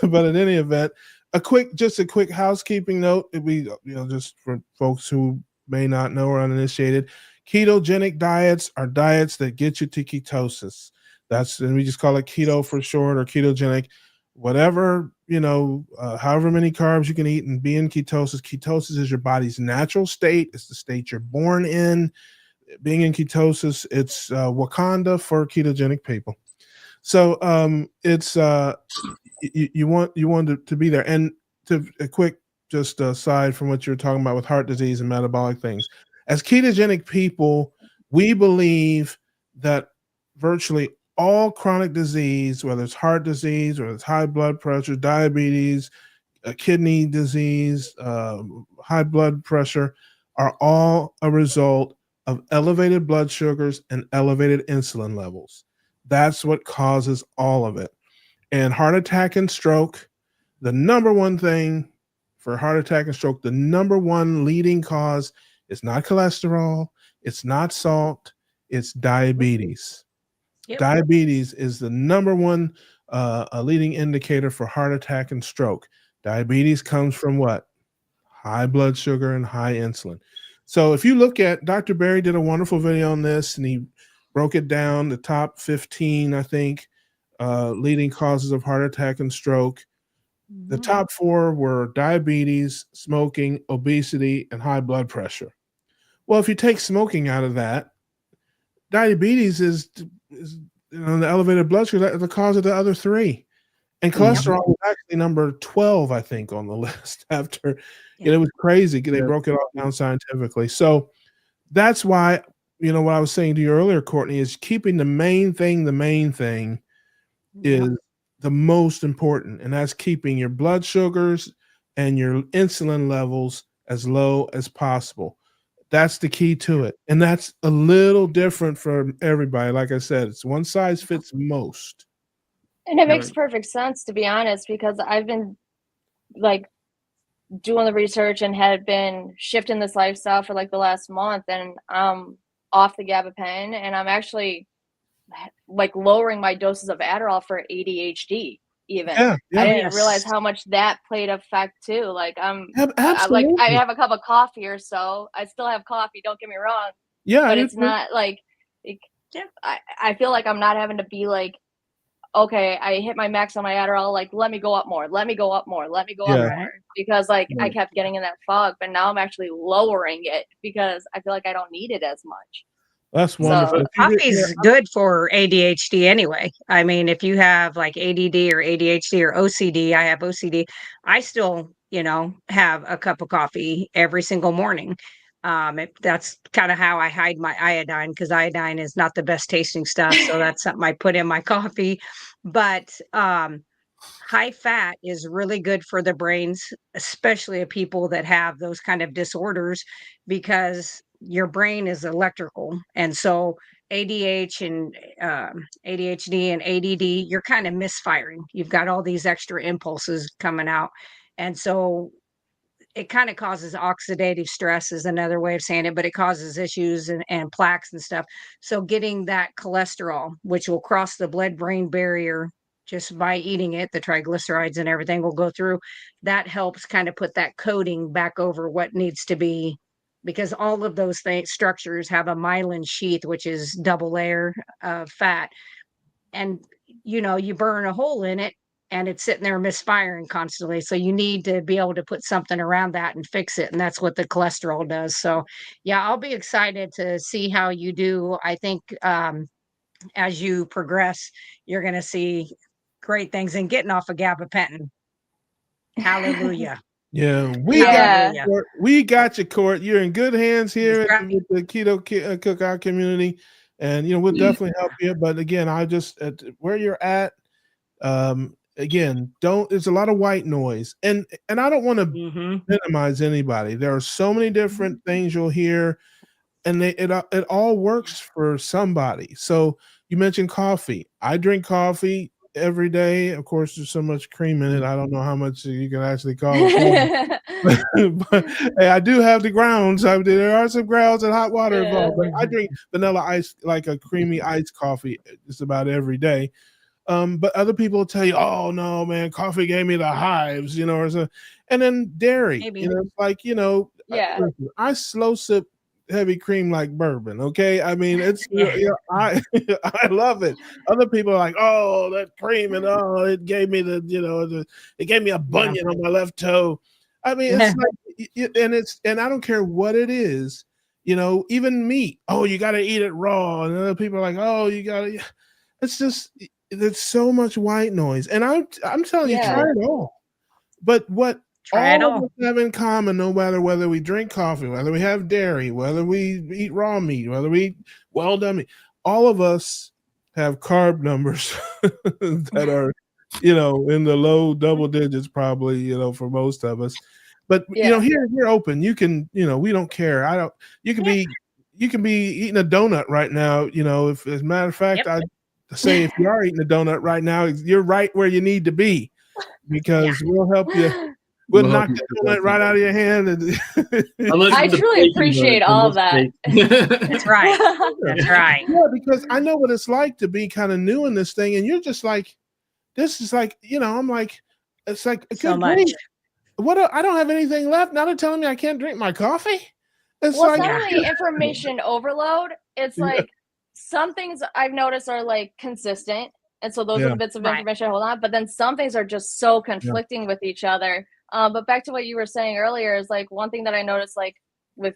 but in any event, a quick housekeeping note. We, just for folks who may not know or uninitiated, ketogenic diets are diets that get you to ketosis. And we just call it keto for short, or ketogenic. Whatever, however many carbs you can eat and be in ketosis. Ketosis is your body's natural state. It's the state you're born in. Being in ketosis, it's Wakanda for ketogenic people. So it's you want to be there. And to a quick just aside from what you're talking about with heart disease and metabolic things, as ketogenic people, we believe that virtually all chronic disease, whether it's heart disease or it's high blood pressure, diabetes, kidney disease, high blood pressure, are all a result of elevated blood sugars and elevated insulin levels. That's what causes all of it. And heart attack and stroke, the number one thing for heart attack and stroke, the number one leading cause is not cholesterol, it's not salt, it's diabetes. Yep. Diabetes is the number one a leading indicator for heart attack and stroke. Diabetes comes from what? High blood sugar and high insulin. So if you look at Dr. Berry did a wonderful video on this, and he broke it down, the top 15, I think, leading causes of heart attack and stroke. The top 4 were diabetes, smoking, obesity, and high blood pressure. Well, if you take smoking out of that, diabetes is the elevated blood sugar, the cause of the other 3. And cholesterol was actually number 12, I think, on the list after. It was crazy. They broke it all down scientifically. So that's why, what I was saying to you earlier, Courtney, is keeping the main thing is the most important. And that's keeping your blood sugars and your insulin levels as low as possible. That's the key to it. And that's a little different for everybody. Like I said, it's one size fits most. And it makes perfect sense, to be honest, because I've been like doing the research and had been shifting this lifestyle for like the last month, and I'm off the gabapentin, and I'm actually like lowering my doses of Adderall for ADHD even. I didn't realize how much that played effect too. Like I have a cup of coffee or so. I still have coffee, don't get me wrong. But it's not like I feel like I'm not having to be like, okay, I hit my max on my Adderall, like, let me go up more, because like I kept getting in that fog, but now I'm actually lowering it because I feel like I don't need it as much. That's wonderful. So, coffee's good for ADHD anyway. I mean, if you have like ADD or ADHD or OCD, I have OCD, I still, have a cup of coffee every single morning. That's kind of how I hide my iodine, because iodine is not the best tasting stuff. So that's something I put in my coffee. But high fat is really good for the brains, especially of people that have those kind of disorders, because your brain is electrical. And so ADHD and ADD, you're kind of misfiring. You've got all these extra impulses coming out. And so it kind of causes oxidative stress is another way of saying it, but it causes issues and plaques and stuff. So getting that cholesterol, which will cross the blood-brain barrier just by eating it, the triglycerides and everything will go through. That helps kind of put that coating back over what needs to be, because all of those structures have a myelin sheath, which is double layer of fat. And, you burn a hole in it, and it's sitting there misfiring constantly. So you need to be able to put something around that and fix it. And that's what the cholesterol does. So yeah, I'll be excited to see how you do. I think as you progress, you're going to see great things, and getting off of gabapentin. Hallelujah. Yeah, we got you, Court. You're in good hands here with the Keto Cookout community, and we'll definitely help you. But again, where you're at, again, there's a lot of white noise, and I don't want to minimize anybody. There are so many different things you'll hear, and it all works for somebody. So you mentioned coffee. I drink coffee every day. Of course, there's so much cream in it. I don't know how much you can actually call it. But hey, I do have the grounds. There are some grounds and hot water involved. But I drink vanilla ice, like a creamy iced coffee, just about every day. But other people tell you, oh no, man, coffee gave me the hives, or so. And then dairy, it's like, I slow sip heavy cream like bourbon. Okay. I mean, it's, I love it. Other people are like, oh, that cream, and it gave me it gave me a bunion on my left toe. I mean, it's like, and I don't care what it is, even meat. Oh, you got to eat it raw. And other people are like, oh, you got to, it's just, there's so much white noise. And I'm telling you, try it all. But what all of us have in common, no matter whether we drink coffee, whether we have dairy, whether we eat raw meat, whether we eat well-done meat, all of us have carb numbers that are, in the low double digits, probably, for most of us. But, here you're open. You can, we don't care. You can be eating a donut right now, if, as a matter of fact, I say if you are eating a donut right now, you're right where you need to be, because we'll help you. We'll knock the donut right out of your hand. I truly appreciate all of that. That's right. That's right. Yeah, because I know what it's like to be kind of new in this thing, and you're just like, this is like, I'm like, it's like so much. What? I don't have anything left. Now they're telling me I can't drink my coffee. It's Well, like, it's not only information overload. It's like some things I've noticed are like consistent. And so those are the bits of information I hold on. But then some things are just so conflicting with each other. But back to what you were saying earlier is like one thing that I noticed like with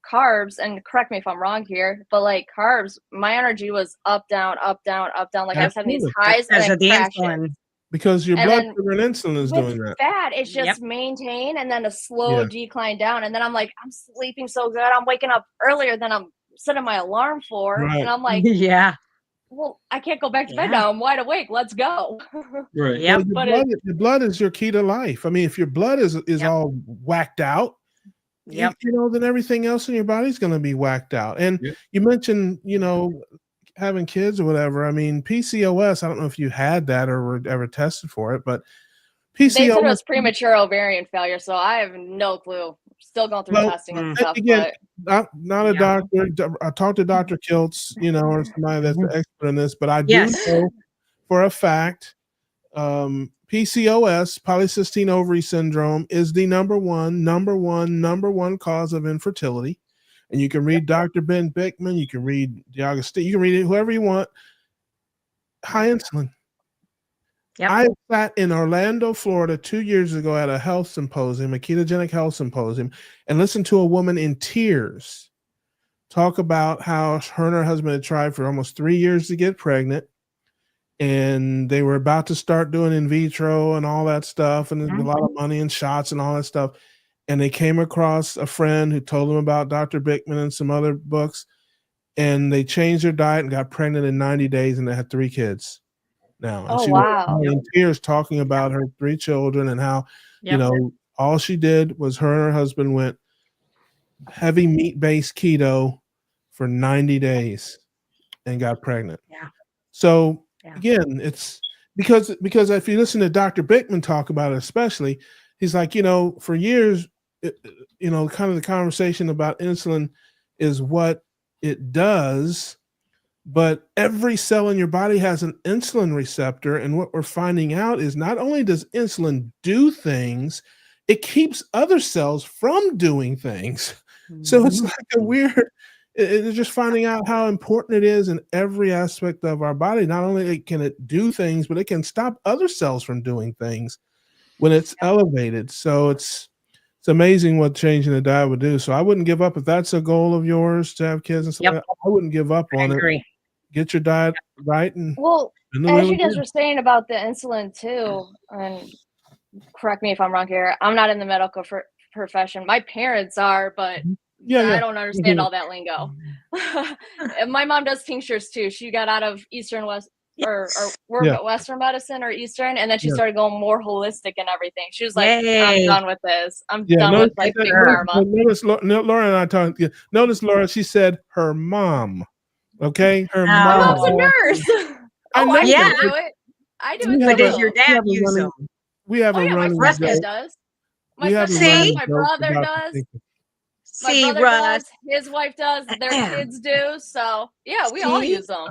carbs, and correct me if I'm wrong here, but like carbs, my energy was up, down, up, down, up, down. Like I was having these highs and then crashes. Because your blood sugar and insulin is doing that. Fat, it's just maintain and then a slow decline down. And then I'm like, I'm sleeping so good. I'm waking up earlier than I'm setting my alarm for. And I'm like, well, I can't go back to bed now. I'm wide awake. Let's go. Right. Well, your blood is your key to life. I mean, if your blood is all whacked out, you know, then everything else in your body is going to be whacked out. And you mentioned, you know, having kids or whatever. I mean, PCOS, I don't know if you had that or were ever tested for it, but PCOS. They said it was premature ovarian failure, so I have no clue. Still going through testing and stuff. Again, not a doctor. I talked to Dr. Kiltz, you know, or somebody that's an expert in this, but I do know for a fact PCOS, polycystic ovary syndrome, is the number one cause of infertility. And you can read Dr. Ben Bickman, you can read D'Agostino, you can read it, whoever you want. High insulin. I sat in Orlando, Florida 2 years ago at a health symposium, a ketogenic health symposium, and listened to a woman in tears talk about how her and her husband had tried for almost 3 years to get pregnant. And they were about to start doing in vitro and all that stuff, and a lot of money and shots and all that stuff. And they came across a friend who told them about Dr. Bickman and some other books, and they changed their diet and got pregnant in 90 days, and they had 3 kids now. And she was in tears talking about her 3 children and how, you know, all she did was her and her husband went heavy meat-based keto for 90 days and got pregnant. So again, it's because if you listen to Dr. Bickman talk about it, especially, he's like, you know, for years, you know, kind of the conversation about insulin is what it does, but every cell in your body has an insulin receptor. And what we're finding out is not only does insulin do things, it keeps other cells from doing things. So it's like a weird, it's just finding out how important it is in every aspect of our body. Not only can it do things, but it can stop other cells from doing things when it's elevated. So it's amazing what changing the diet would do. So I wouldn't give up if that's a goal of yours to have kids and stuff. I wouldn't give up on it. Get your diet right. And as you guys were saying about the insulin too, and correct me if I'm wrong here, I'm not in the medical profession. My parents are, but I don't understand all that lingo. My mom does tinctures too. She got out of Eastern West or Western medicine or Eastern, and then she started going more holistic and everything. She was like, I'm done with this. I'm done with like big pharma. Notice Laura and I talking. Notice Laura, she said her mom. Okay, her mom. My mom's a nurse. I do it. I do it. But does your dad use them? We have a running. My sister does. My brother does. My brother does, his wife does, their kids do. So yeah, we all use them.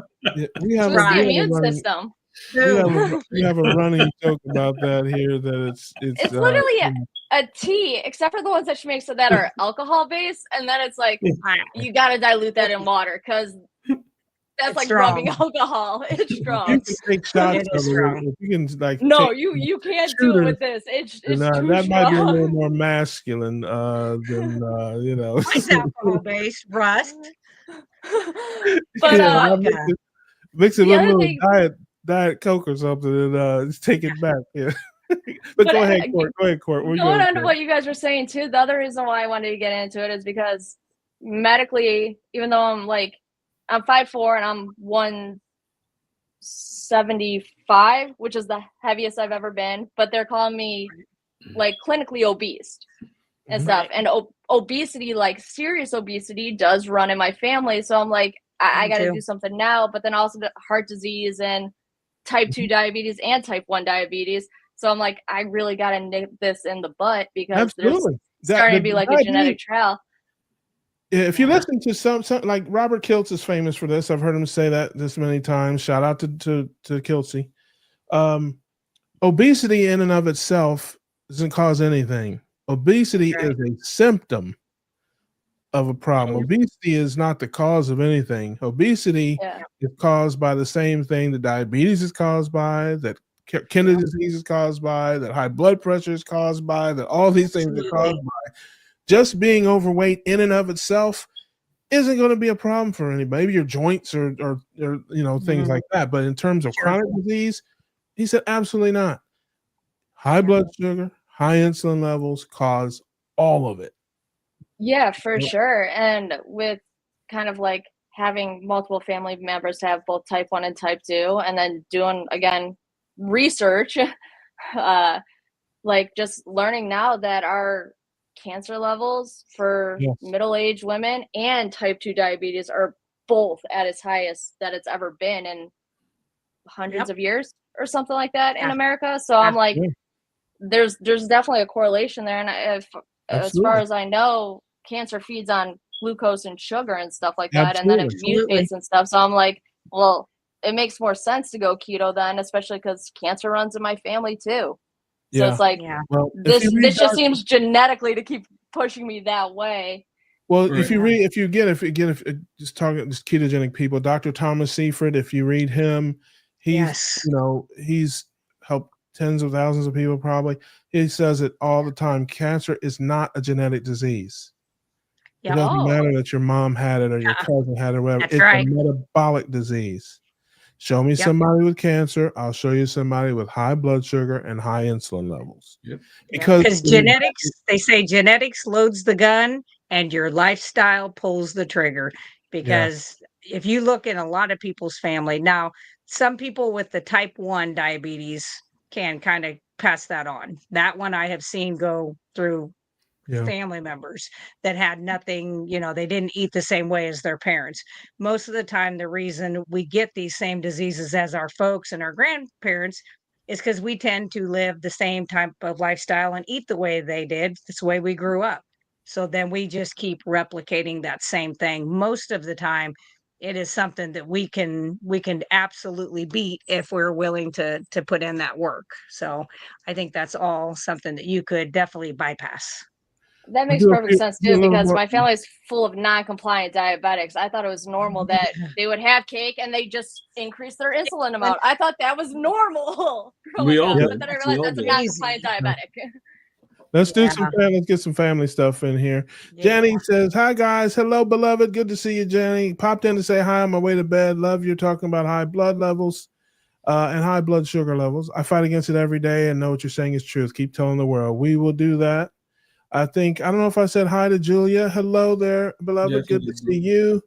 We have the immune system. We have a running joke about that here. That it's literally a tea, except for the ones that she makes that are alcohol based, and then it's like you got to dilute that in water because that's like rubbing alcohol. It's strong. You can take shots of it. You can like you can't do it with this. It's too that strong. might be a little more masculine than you know. What's alcohol based? Rust. But mix it with a little diet Coke or something and just take it back. Yeah. but go ahead, Court. Go ahead, Court. Going on to what you guys were saying too, the other reason why I wanted to get into it is because medically, even though I'm 5'4" and I'm 175, which is the heaviest I've ever been, but they're calling me like clinically obese and stuff. And obesity, like serious obesity, does run in my family. So I'm like, I got to do something now. But then also the heart disease and type 2 diabetes and type 1 diabetes. So I'm like, I really got to nip this in the butt because there's starting to be like a genetic trail. If you listen to some like Robert Kiltz is famous for this. I've heard him say that this many times. Shout out to Kiltzy. Obesity in and of itself doesn't cause anything. Obesity is a symptom of a problem. Obesity is not the cause of anything. Obesity is caused by the same thing that diabetes is caused by, that kidney disease is caused by, that high blood pressure is caused by, that all these things are caused by. Just being overweight in and of itself isn't going to be a problem for anybody. Maybe your joints or things like that. But in terms of chronic disease, he said absolutely not. High blood sugar, high insulin levels cause all of it. Yeah, for sure. And with kind of like having multiple family members have both type 1 and type 2, and then doing, again, research, like just learning now that our cancer levels for middle-aged women and type 2 diabetes are both at its highest that it's ever been in hundreds of years or something like that in America. So I'm like, there's definitely a correlation there. And as far as I know, cancer feeds on glucose and sugar and stuff like that, and then it mutates and stuff. So I'm like, well, it makes more sense to go keto then, especially because cancer runs in my family too. So it's like, this just seems genetically to keep pushing me that way. Well, if you get just ketogenic people, Dr. Thomas Seyfried, if you read him, he's helped tens of thousands of people probably. He says it all the time. Cancer is not a genetic disease. It doesn't matter that your mom had it or your cousin had it or whatever. It's a metabolic disease. Show me somebody with cancer, I'll show you somebody with high blood sugar and high insulin levels. Because genetics, they say genetics loads the gun and your lifestyle pulls the trigger. Because if you look in a lot of people's family, now some people with the type 1 diabetes can kind of pass that on. That one I have seen go through family members that had nothing, they didn't eat the same way as their parents. Most of the time, the reason we get these same diseases as our folks and our grandparents is because we tend to live the same type of lifestyle and eat the way they did. It's the way we grew up. So then we just keep replicating that same thing. Most of the time, it is something that we can absolutely beat if we're willing to put in that work. So I think that's all something that you could definitely bypass. That makes perfect sense too, because my family is full of non-compliant diabetics. I thought it was normal that they would have cake and they just increase their insulin amount. I thought that was normal. We all did. But then I realized that's a non-compliant diabetic. Let's do let's get some family stuff in here. Jenny says, "Hi guys, hello beloved. Good to see you, Jenny. Popped in to say hi on my way to bed. Love you're talking about high blood levels and high blood sugar levels. I fight against it every day and know what you're saying is truth. Keep telling the world. We will do that. I don't know if I said hi to Julia. Hello there, beloved. Yes, good to see you.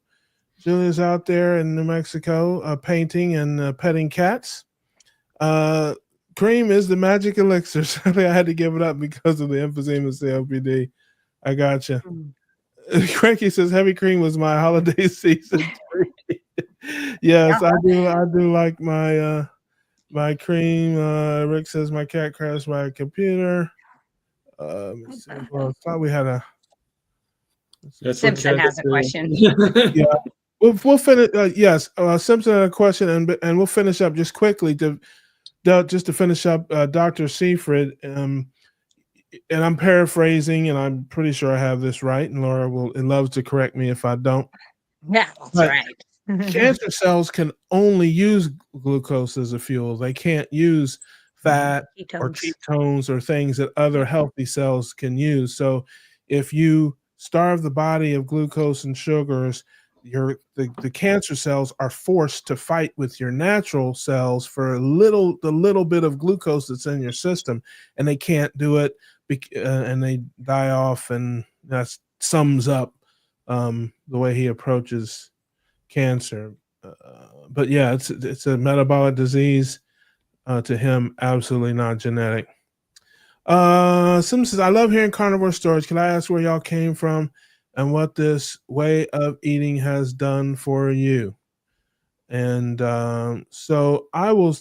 Julia's out there in New Mexico painting and petting cats. Cream is the magic elixir. Sadly, I had to give it up because of the emphysema COPD. I gotcha. Cranky says heavy cream was my holiday season. Yes, I do like my my cream. Rick says my cat crashed my computer. Well, I thought we had a Simpson has a question. We'll finish. Yes, Simpson had a question, and we'll finish up just quickly to finish up. Dr. Seyfried, and I'm paraphrasing, and I'm pretty sure I have this right. And Laura loves to correct me if I don't. Yeah, that's right. Cancer cells can only use glucose as a fuel. They can't use fat or ketones or things that other healthy cells can use. So if you starve the body of glucose and sugars, the cancer cells are forced to fight with your natural cells for the little bit of glucose that's in your system, and they can't do it, and they die off. And that sums up the way he approaches cancer. But yeah, it's a metabolic disease. To him, absolutely not genetic. Sim says, I love hearing carnivore stories. Can I ask where y'all came from and what this way of eating has done for you? And so I'll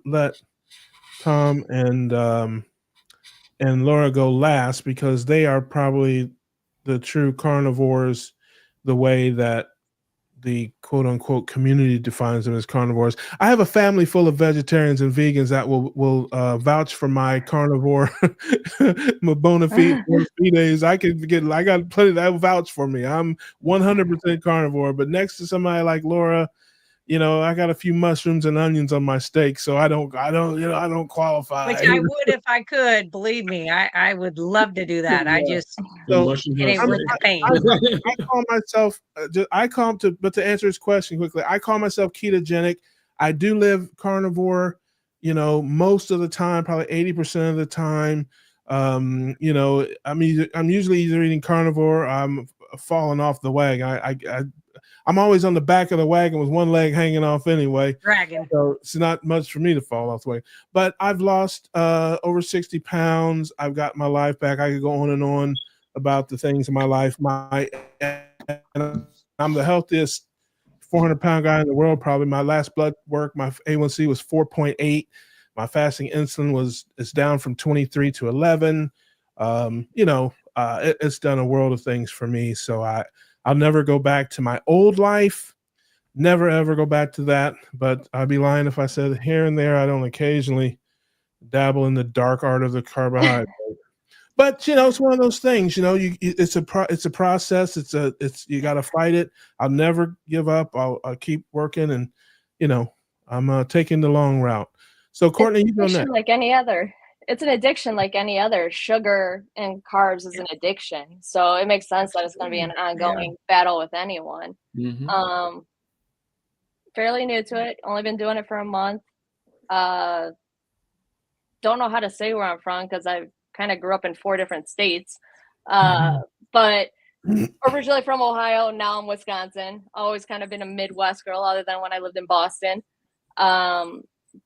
let Tom and Laura go last, because they are probably the true carnivores, the way that the quote unquote community defines them as carnivores. I have a family full of vegetarians and vegans that will vouch for my carnivore, my bona fides. I got plenty that will vouch for me. I'm 100% carnivore, but next to somebody like Laura, I got a few mushrooms and onions on my steak, so I don't qualify. Which I would if I could. Believe me, I would love to do that. I just it ain't worth the pain. I call myself. But to answer his question quickly, I call myself ketogenic. I do live carnivore. Most of the time, probably 80% of the time. I'm usually either eating carnivore. I'm falling off the wagon. I'm always on the back of the wagon with one leg hanging off anyway. Dragon. So it's not much for me to fall off the wagon. But I've lost over 60 pounds. I've got my life back. I could go on and on about the things in my life. I'm the healthiest 400-pound guy in the world. Probably my last blood work, my A1C was 4.8. My fasting insulin is down from 23 to 11. It's done a world of things for me. So I'll never go back to my old life. Never, ever go back to that. But I'd be lying if I said here and there I don't occasionally dabble in the dark art of the carbohydrate. But, it's one of those things, it's a process. You got to fight it. I'll never give up. I'll keep working and, I'm taking the long route. So Courtney, you go next. Like any other. It's an addiction like any other. Sugar and carbs is an addiction. So it makes sense that it's going to be an ongoing battle with anyone. Mm-hmm. Fairly new to it. Only been doing it for a month. Don't know how to say where I'm from because I kind of grew up in 4 different states. But originally from Ohio, now I'm Wisconsin. Always kind of been a Midwest girl other than when I lived in Boston.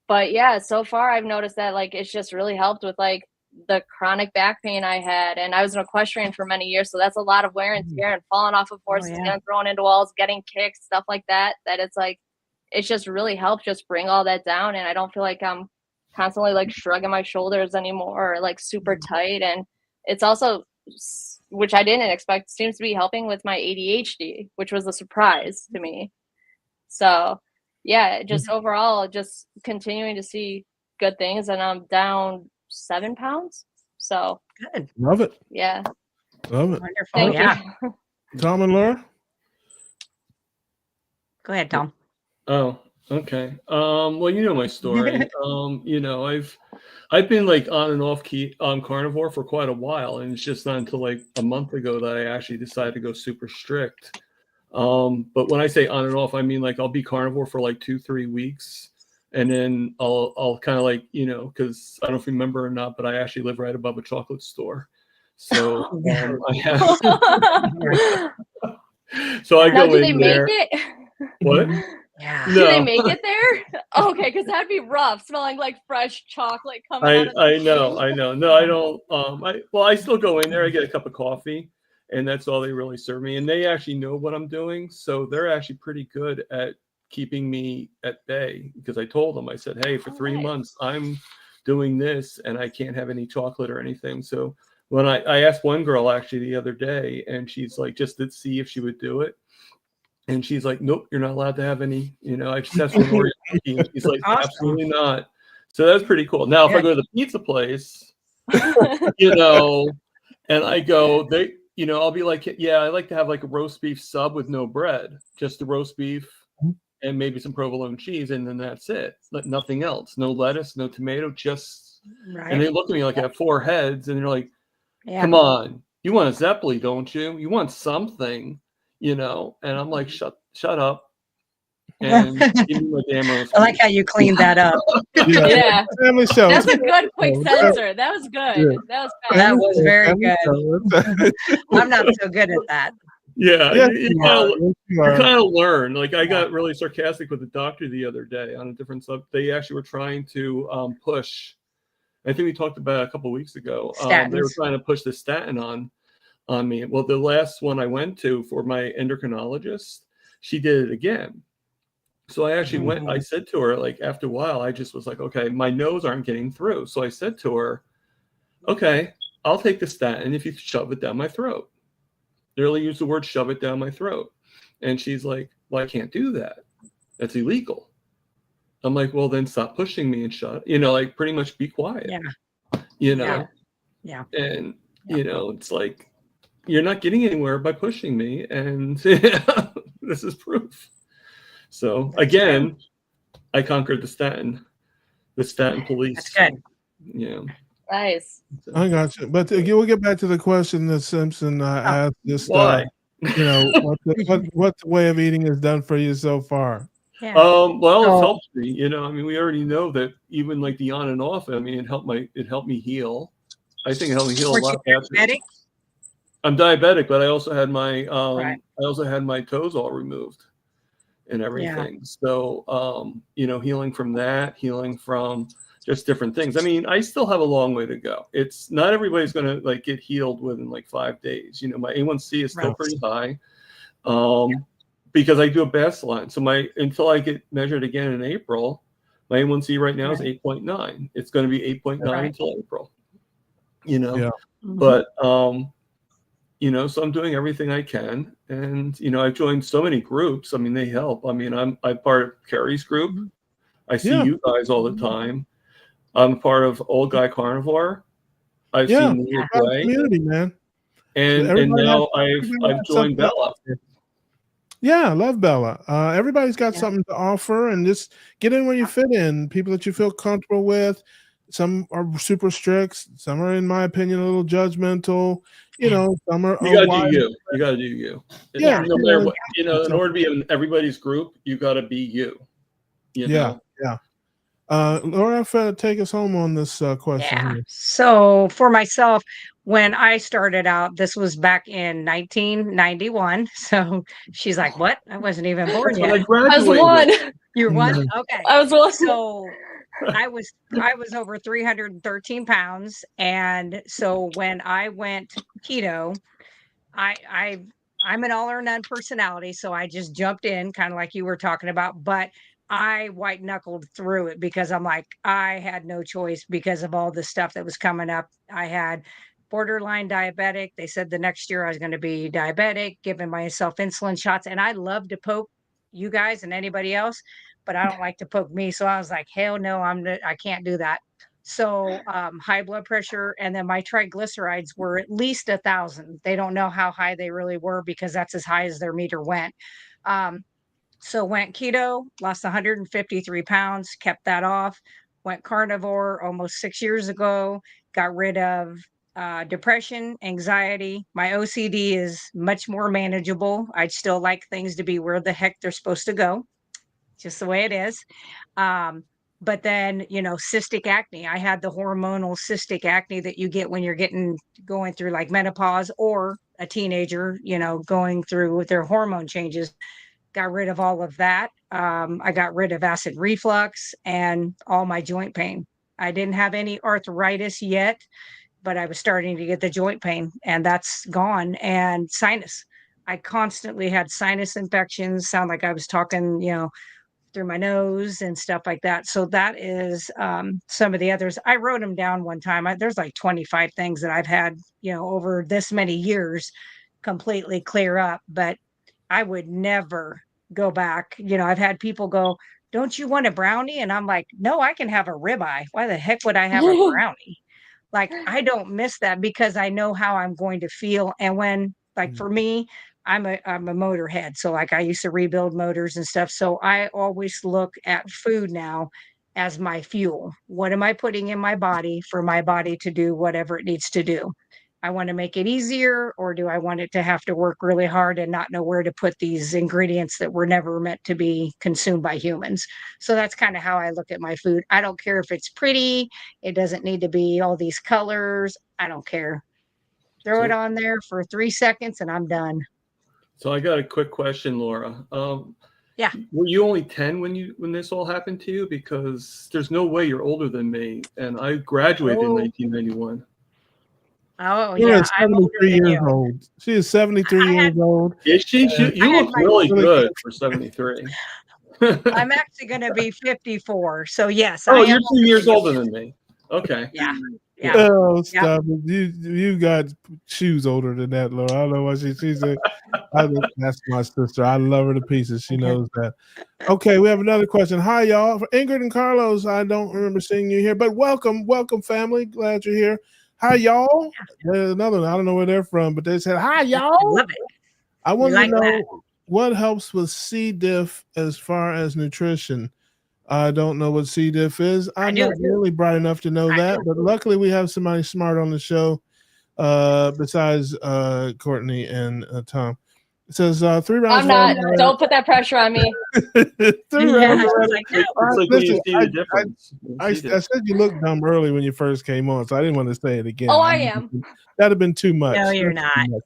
But yeah, so far I've noticed that it's just really helped with the chronic back pain I had. And I was an equestrian for many years. So that's a lot of wear and tear and falling off of horses, getting thrown into walls, getting kicked, stuff like that. That it's just really helped just bring all that down. And I don't feel like I'm constantly shrugging my shoulders anymore or super tight. And it's also, which I didn't expect, seems to be helping with my ADHD, which was a surprise to me. So yeah, just overall, just continuing to see good things, and I'm down 7 pounds. So good. Love it. Yeah. Love it. Wonderful. Thank you. Tom and Laura? Go ahead, Tom. Oh, okay. Well, you know my story. I've been on and off carnivore for quite a while, and it's just not until a month ago that I actually decided to go super strict. But when I say on and off, I mean I'll be carnivore for 2-3 weeks, and then I'll kind of because I don't know if you remember or not, but I actually live right above a chocolate store, so I have. So I go in there. Do they make it? What? Yeah. No. Do they make it there? Okay, because that'd be rough, smelling like fresh chocolate coming out of the I know. No, I don't. I still go in there. I get a cup of coffee. And that's all they really serve me. And they actually know what I'm doing. So they're actually pretty good at keeping me at bay, because I told them, I said, hey, for 3 months, I'm doing this and I can't have any chocolate or anything. So when I asked one girl actually the other day, and she's just to see if she would do it. And she's like, nope, you're not allowed to have any, I just have some Oreo cookies. She's like, awesome. Absolutely not. So that's pretty cool. Now, if I go to the pizza place, and I go, I'll be I like to have a roast beef sub with no bread, just the roast beef and maybe some provolone cheese, and then that's it. Nothing else. No lettuce, no tomato, just. Right. And they look at me like I have 4 heads, and they're like, come on, you want a Zeppeli, don't you? You want something, And I'm like, shut up. And give me my damn roast beef. I like how you cleaned that up. Yeah. Family show. That's a good quick censor. That was good. Yeah. That was fast. That was very good. I'm not so good at that. Yeah, you kind of learn. I got really sarcastic with the doctor the other day on a different subject. They actually were trying to push. I think we talked about it a couple of weeks ago. They were trying to push the statin on me. Well, the last one I went to for my endocrinologist, she did it again. So I actually went, I said to her, after a while, I just was like, okay, my nose aren't getting through. So I said to her, okay, I'll take the statin if you shove it down my throat. Literally use the word shove it down my throat. And she's like, well, I can't do that. That's illegal. I'm like, well, then stop pushing me and shut, like pretty much be quiet. Yeah. And, it's like, you're not getting anywhere by pushing me. And this is proof. So again, I conquered the statin police. That's good. Yeah. Nice. I got you. But we'll get back to the question that Simpson asked. Just why? what the way of eating has done for you so far. Yeah. Well, it's helped me. I mean, we already know that even like the on and off. I mean, it helped me heal. I think it helped me heal a lot faster. Diabetic? I'm diabetic, but I also had my toes all removed and everything. So healing from that, healing from just different things. I mean, I still have a long way to go. It's not everybody's going to like get healed within like 5 days. My A1C is still pretty high because I do a baseline. So until I get measured again in April, my A1C right now is 8.9. It's going to be 8.9 until April. But so I'm doing everything I can, and I've joined so many groups. I mean, they help. I mean, I'm part of Carrie's group. I see you guys all the time. I'm part of Old Guy Carnivore. I've seen the community, man. And now I've joined Bella. Yeah, I love Bella. Everybody's got something to offer, and just get in where you fit in. People that you feel comfortable with. Some are super strict. Some are, in my opinion, a little judgmental. Some are. You gotta do you. You gotta do you. Yeah. No matter what, in order to be in everybody's group, you gotta be you. Yeah. Laura, take us home on this question. Yeah. Here. So for myself, when I started out, this was back in 1991. So she's like, "What? I wasn't even born yet." I was one. You're one? Okay. I was one. So I was over 313 pounds, and so when I went keto, I'm an all or none personality, so I just jumped in, kind of like you were talking about, but I white knuckled through it because I'm like, I had no choice because of all the stuff that was coming up. I had borderline diabetic. They said the next year I was going to be diabetic, giving myself insulin shots. And I love to poke you guys and anybody else, but I don't like to poke me. So I was like, hell no, I can't do that. So high blood pressure, and then my triglycerides were at least 1,000. They don't know how high they really were because that's as high as their meter went. So went keto, lost 153 pounds, kept that off, went carnivore almost 6 years ago, got rid of depression, anxiety. My OCD is much more manageable. I'd still like things to be where the heck they're supposed to go, just the way it is. But then, cystic acne. I had the hormonal cystic acne that you get when you're going through like menopause, or a teenager, going through with their hormone changes. Got rid of all of that. I got rid of acid reflux and all my joint pain. I didn't have any arthritis yet, but I was starting to get the joint pain, and that's gone. And sinus. I constantly had sinus infections, sound like I was talking, through my nose and stuff like that. So that is some of the others. I wrote them down one time. There's like 25 things that I've had, over this many years completely clear up, but I would never go back. I've had people go, "Don't you want a brownie?" And I'm like, "No, I can have a ribeye. Why the heck would I have a brownie?" Like, I don't miss that because I know how I'm going to feel. And when, like, for me, I'm a motorhead. So like, I used to rebuild motors and stuff. So I always look at food now as my fuel. What am I putting in my body for my body to do whatever it needs to do? I want to make it easier, or do I want it to have to work really hard and not know where to put these ingredients that were never meant to be consumed by humans? So that's kind of how I look at my food. I don't care if it's pretty. It doesn't need to be all these colors. I don't care. Throw it on there for 3 seconds and I'm done. So I got a quick question, Laura. Yeah. Were you only 10 when this all happened to you? Because there's no way you're older than me, and I graduated in 1991. Oh, You're yeah. 73 years old. She is 73 years old. Is she? You look really good for 73. I'm actually going to be 54. So yes. Oh, you're 2 years older than me. Okay. Yeah. Yeah. Oh, stop it. You got shoes older than that, Laura. I don't know what she said. That's my sister. I love her to pieces. She knows that. Okay, we have another question. Hi, y'all. For Ingrid and Carlos, I don't remember seeing you here, but welcome, family. Glad you're here. Hi, y'all. There's another one. I don't know where they're from, but they said, hi, y'all. I love it. I want like to know that. what helps with C. diff as far as nutrition. I don't know what C. diff is. I'm not really bright enough to know that, but luckily we have somebody smart on the show besides Courtney and Tom. It says 3 rounds. I'm not. Don't put that pressure on me. 3 rounds. I said you looked dumb early when you first came on, so I didn't want to say it again. Oh, I am. That'd have been too much. No, you're not. No.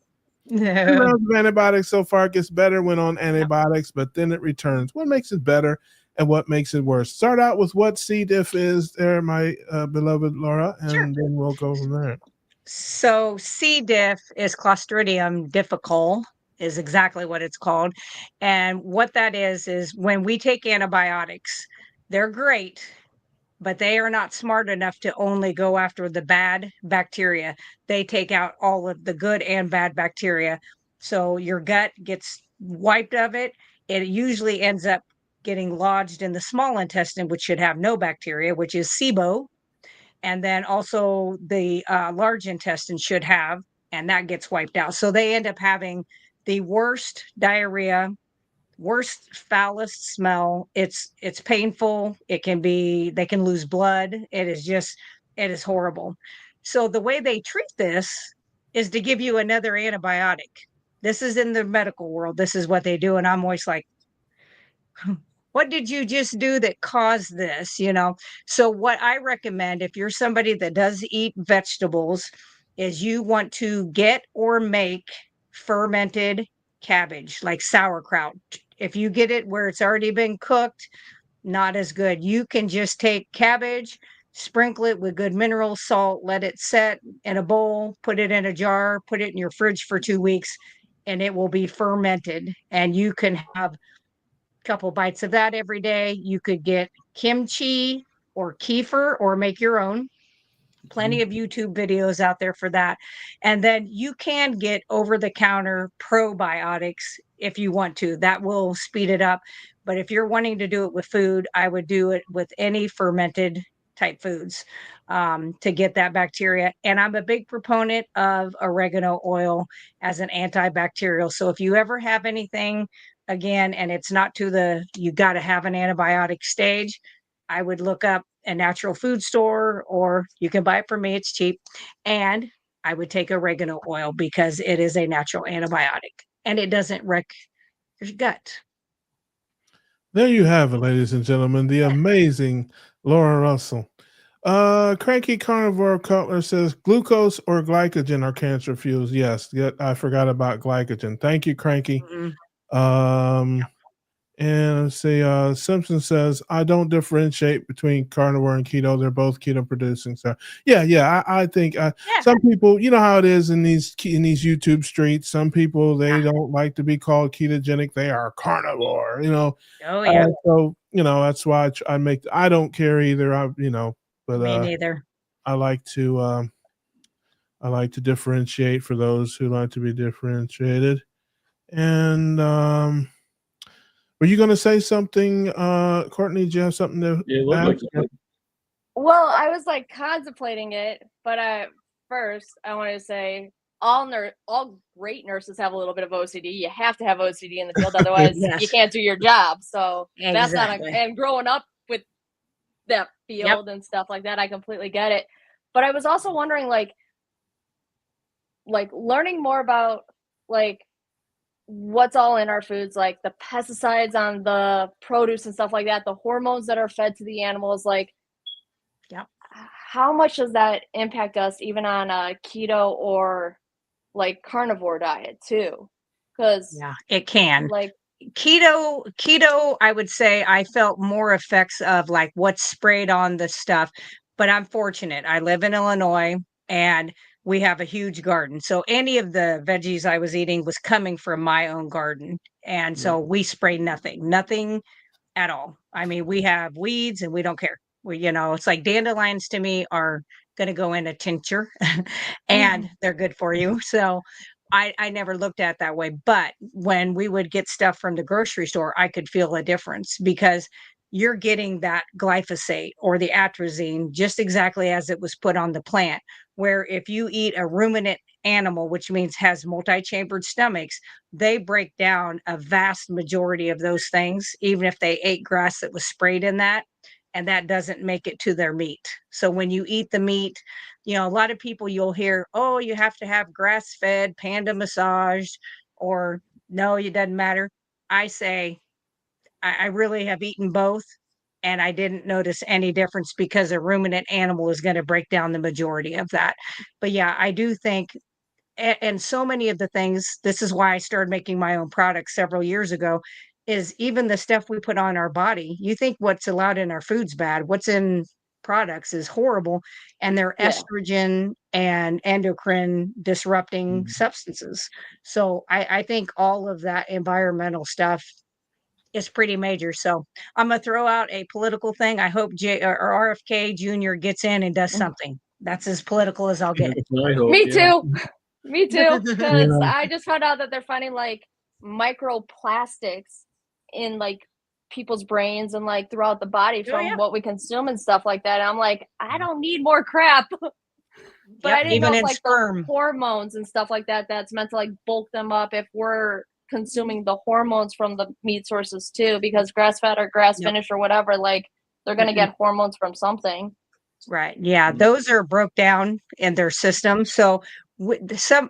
2 rounds of antibiotics so far. Gets better when on antibiotics, but then it returns. What makes it better and what makes it worse? Start out with what C. diff is there, my beloved Laura, and then we'll go from there. So C. diff is Clostridium difficile, is exactly what it's called. And what that is when we take antibiotics, they're great, but they are not smart enough to only go after the bad bacteria. They take out all of the good and bad bacteria. So your gut gets wiped of it. It usually ends up getting lodged in the small intestine, which should have no bacteria, which is SIBO. And then also the large intestine should have, and that gets wiped out. So they end up having the worst diarrhea, worst foulest smell. It's painful. They can lose blood. It is horrible. So the way they treat this is to give you another antibiotic. This is in the medical world. This is what they do. And I'm always like, what did you just do that caused this? So what I recommend, if you're somebody that does eat vegetables, is you want to get or make fermented cabbage, like sauerkraut. If you get it where it's already been cooked, not as good. You can just take cabbage, sprinkle it with good mineral salt, let it set in a bowl, put it in a jar, put it in your fridge for 2 weeks, and it will be fermented. And you can have couple bites of that every day. You could get kimchi or kefir or make your own. Plenty of YouTube videos out there for that. And then you can get over-the-counter probiotics if you want to. That will speed it up. But if you're wanting to do it with food, I would do it with any fermented type foods to get that bacteria. And I'm a big proponent of oregano oil as an antibacterial. So if you ever have anything, again, and it's not to you got to have an antibiotic stage, I would look up a natural food store, or you can buy it from me. It's cheap. And I would take oregano oil because it is a natural antibiotic and it doesn't wreck your gut. There you have it, ladies and gentlemen, the amazing Laura Russell. Cranky Carnivore Cutler says glucose or glycogen are cancer fuels. Yes, I forgot about glycogen. Thank you, Cranky. And let's see, Simpson says, I don't differentiate between carnivore and keto. They're both keto producing. So I think some people, you know how it is in these YouTube streets. Some people, they don't like to be called ketogenic. They are carnivore, Oh yeah. So, that's why I don't care either. But me neither. I like to differentiate for those who like to be differentiated. And were you going to say something, Courtney? Do you have something to add? Well, I was contemplating it, but first I want to say all great nurses have a little bit of OCD. You have to have OCD in the field, otherwise you can't do your job. So that's not. And growing up with that field and stuff like that, I completely get it. But I was also wondering, learning more about what's all in our foods, like the pesticides on the produce and stuff like that, the hormones that are fed to the animals, how much does that impact us even on a keto or carnivore diet too? Because it can. Keto, I would say I felt more effects of what's sprayed on the stuff, but I'm fortunate. I live in Illinois and we have a huge garden. So any of the veggies I was eating was coming from my own garden. And so we spray nothing at all. I mean, we have weeds and we don't care. It's like dandelions to me are going to go in a tincture and they're good for you. So I never looked at it that way. But when we would get stuff from the grocery store, I could feel a difference because you're getting that glyphosate or the atrazine just exactly as it was put on the plant. Where if you eat a ruminant animal, which means has multi-chambered stomachs, they break down a vast majority of those things, even if they ate grass that was sprayed in that, and that doesn't make it to their meat. So when you eat the meat, you know, a lot of people you'll hear, oh, you have to have grass-fed, panda massaged, or no, it doesn't matter. I say, I really have eaten both, and I didn't notice any difference because a ruminant animal is going to break down the majority of that. But yeah, I do think, and so many of the things, this is why I started making my own products several years ago, is even the stuff we put on our body. You think what's allowed in our food's bad, what's in products is horrible, and they're estrogen and endocrine disrupting substances. So I think all of that environmental stuff is pretty major. So I'm gonna throw out a political thing. I hope RFK Jr. gets in and does something. That's as political as I'll get. Me too. Me too. Because I just found out that they're finding like microplastics in like people's brains and like throughout the body from what we consume and stuff like that. And I'm like, I don't need more crap. But I didn't know if, like the hormones and stuff like that, that's meant to like bulk them up if we're consuming the hormones from the meat sources too, because grass fed or grass finished or whatever, like they're going to get hormones from something. Right. Yeah. Those are broke down in their system. So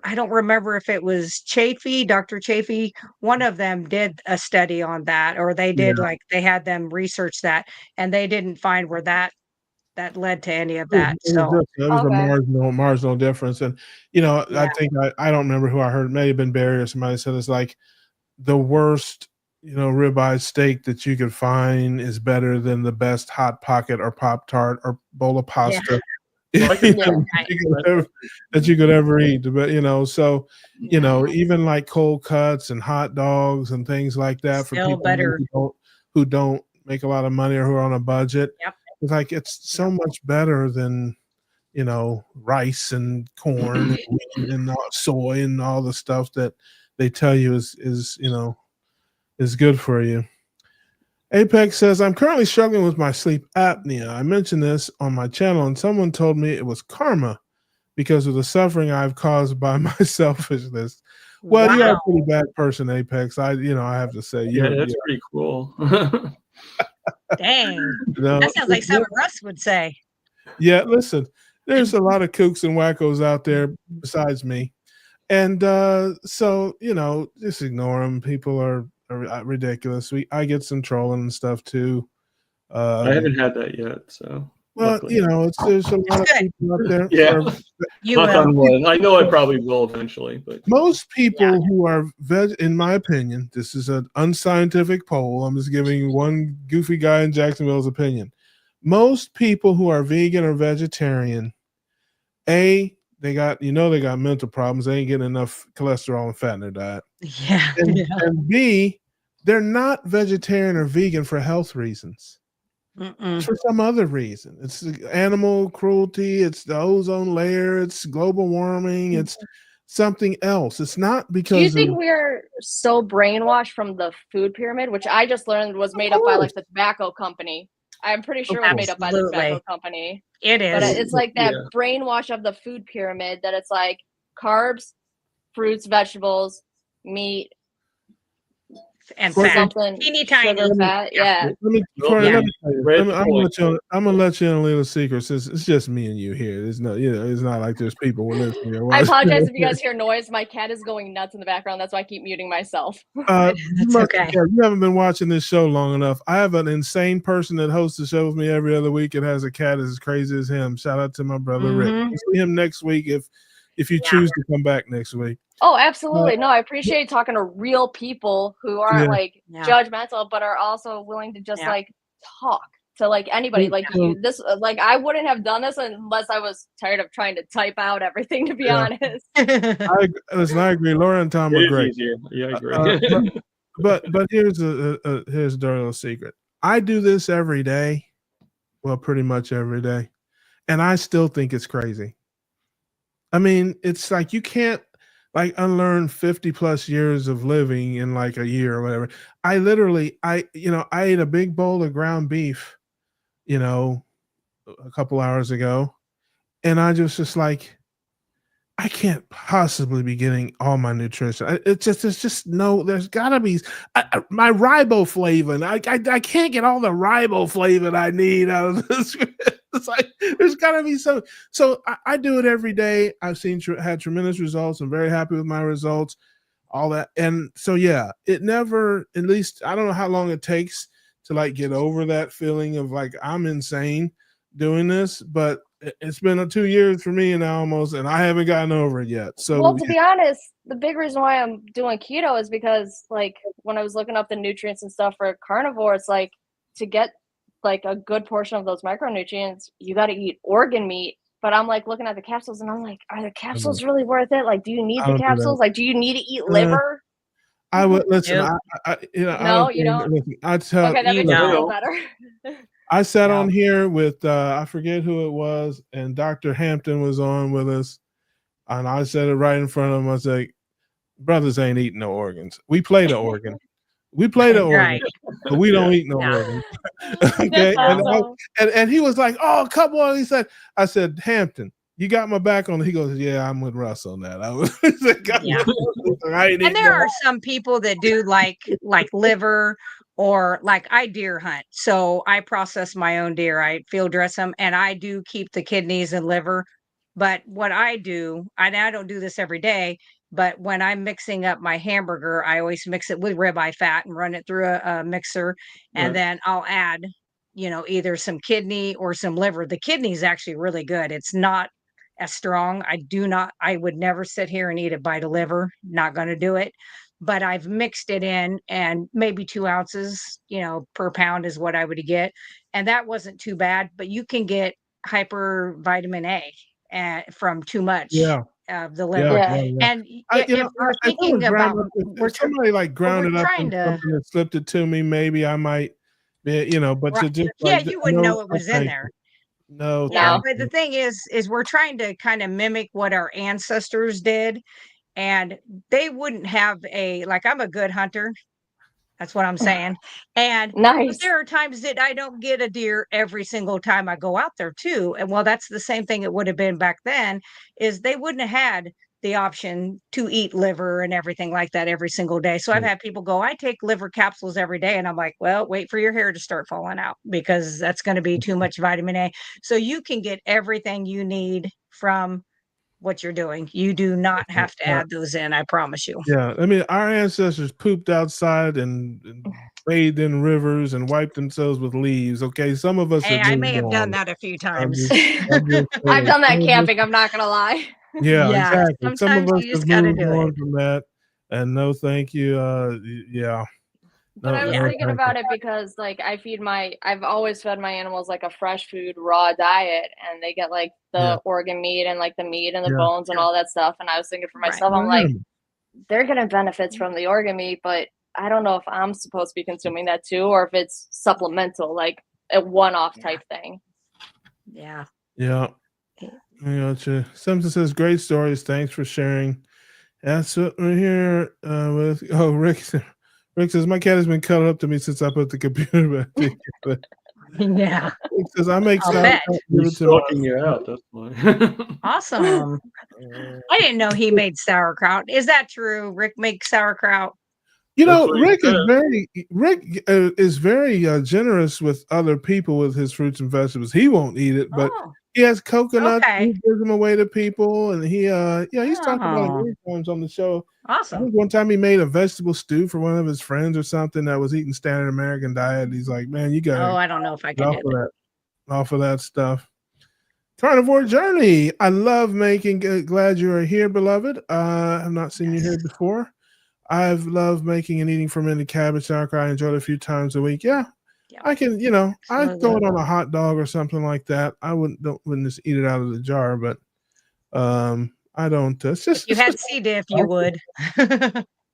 I don't remember if it was Chafee, Dr. Chafee, one of them did a study on that, or they did like, they had them research that, and they didn't find where that led to any of that. So it was a marginal difference. And, you know, I think, I don't remember who I heard, it may have been Barry or somebody said it's like the worst, you know, ribeye steak that you could find is better than the best Hot Pocket or Pop-Tart or bowl of pasta that you could ever eat. But, you know, so, you know, even like cold cuts and hot dogs and things like that for people who don't make a lot of money or who are on a budget. It's like, it's so much better than, you know, rice and corn and wheat and soy and all the stuff that they tell you is you know, is good for you. Apex says, I'm currently struggling with my sleep apnea. I mentioned this on my channel and someone told me it was karma because of the suffering I've caused by my selfishness. Well, you're a pretty bad person, Apex. I have to say. That's pretty cool. Dang. That sounds like something Russ would say. Yeah, listen, there's a lot of kooks and wackos out there besides me. And so, you know, just ignore them. People are ridiculous. I get some trolling and stuff too. I haven't had that yet, so. Well, luckily. You know, there's a lot of people out there. I know I probably will eventually, but most people who are in my opinion, this is an unscientific poll. I'm just giving one goofy guy in Jacksonville's opinion. Most people who are vegan or vegetarian, they got mental problems. They ain't getting enough cholesterol and fat in their diet. Yeah. And B, they're not vegetarian or vegan for health reasons. It's for some other reason. It's animal cruelty. It's the ozone layer. It's global warming. It's something else. It's not because. Do you think we're so brainwashed from the food pyramid, which I just learned was made up by like the tobacco company? I'm pretty sure it was made up by the tobacco company. It is. But it's like that brainwash of the food pyramid that it's like carbs, fruits, vegetables, meat, and fat. Teeny tiny fat. Yeah. I'm gonna let you in a little secret since it's just me and you here. It's not like there's people listening. I apologize if you guys hear noise. My cat is going nuts in the background. That's why I keep muting myself. That's okay. Yeah, you haven't been watching this show long enough. I have an insane person that hosts the show with me every other week and has a cat as crazy as him. Shout out to my brother Rick. We'll see him next week if you choose to come back next week. Oh, absolutely. No, I appreciate talking to real people who aren't judgmental, but are also willing to just like talk to like anybody. Like this, like I wouldn't have done this unless I was tired of trying to type out everything, to be honest. I agree. Laura and Tom are great. Yeah, I agree. But here's a dirty little secret. I do this every day. Well, pretty much every day. and I still think it's crazy. I mean, it's like you can't like unlearn 50 plus years of living in like a year or whatever. I ate a big bowl of ground beef, a couple hours ago, and I just like, I can't possibly be getting all my nutrition. There's gotta be my riboflavin. I can't get all the riboflavin I need out of this. It's like, there's gotta be some. So I do it every day. I've had tremendous results. I'm very happy with my results, all that. And so, yeah, it never, at least I don't know how long it takes to like get over that feeling of like, I'm insane doing this, but it's been 2 years for me now almost, and I haven't gotten over it yet. So, well, to be honest, the big reason why I'm doing keto is because, like, when I was looking up the nutrients and stuff for carnivores, like, to get like a good portion of those micronutrients, you got to eat organ meat. But I'm like looking at the capsules, and I'm like, are the capsules really worth it? Like, do you need the capsules? Like, do you need to eat liver? I would listen. Nope. No, you don't. I tell Okay, that makes me feel better. I sat on here with I forget who it was, and Dr. Hampton was on with us, and I said it right in front of him. I was like, brothers ain't eating no organs. We play the organ. We play the organ, but we don't eat no organs. Okay. And he was like, oh, come on. He said, I said, Hampton, you got my back on it. He goes, yeah, I'm with Russ on that. I was like, and there are some people that do like liver, or like I deer hunt. So I process my own deer. I field dress them, and I do keep the kidneys and liver. But what I do, and I don't do this every day, but when I'm mixing up my hamburger, I always mix it with ribeye fat and run it through a mixer. And then I'll add, either some kidney or some liver. The kidney is actually really good. It's not as strong. I would never sit here and eat a bite of liver. Not going to do it. But I've mixed it in, and maybe 2 ounces, per pound is what I would get. And that wasn't too bad, but you can get hyper vitamin A from too much of the liver. And if we're thinking about, somebody like ground it up and something that slipped it to me, maybe I might be, but to just you wouldn't know it was in there. No. But the thing is we're trying to kind of mimic what our ancestors did, and they wouldn't have I'm a good hunter. That's what I'm saying. And there are times that I don't get a deer every single time I go out there too. And that's the same thing it would have been back then, is they wouldn't have had the option to eat liver and everything like that every single day. So I've had people go, I take liver capsules every day. And I'm like, well, wait for your hair to start falling out, because that's going to be too much vitamin A. So you can get everything you need from what you're doing. You do not have to add those in, I promise you. Yeah, I mean, our ancestors pooped outside and bathed in rivers and wiped themselves with leaves. Okay, some of us. Hey, I may have done that a few times. I've done that camping. I'm not gonna lie. Yeah, exactly. Sometimes some of us you just have gotta moved do on it. from that, and no, thank you. But I was thinking about it because, like, I've always fed my animals like a fresh food, raw diet, and they get like the organ meat and like the meat and the bones and all that stuff. And I was thinking for myself, I'm like, they're getting benefits from the organ meat, but I don't know if I'm supposed to be consuming that too, or if it's supplemental, like a one-off type thing. Yeah. Yeah. I gotcha. Simpson says, great stories. Thanks for sharing. That's what we're here with. Oh, Rick. Rick says, my cat has been cuddled up to me since I put the computer back together. Yeah. Rick says, I make He's stalking you out. That's why. Awesome. I didn't know he made sauerkraut. Is that true? Rick makes sauerkraut? Rick is very generous with other people with his fruits and vegetables. He won't eat it, but he has coconuts. Okay. He gives them away to people, and he's talked about it many times on the show. Awesome. I think one time he made a vegetable stew for one of his friends or something that was eating standard American diet. He's like, man, you got to I don't know if I can do that. Off of that stuff. Carnivore Journey. I love making. Glad you are here, beloved. I've not seen you here before. I've loved making and eating fermented cabbage sauerkraut. I enjoy it a few times a week. Yeah. I can, I'd throw it on a hot dog or something like that. I wouldn't just eat it out of the jar, but I don't. It's just, if you had C. diff, you would.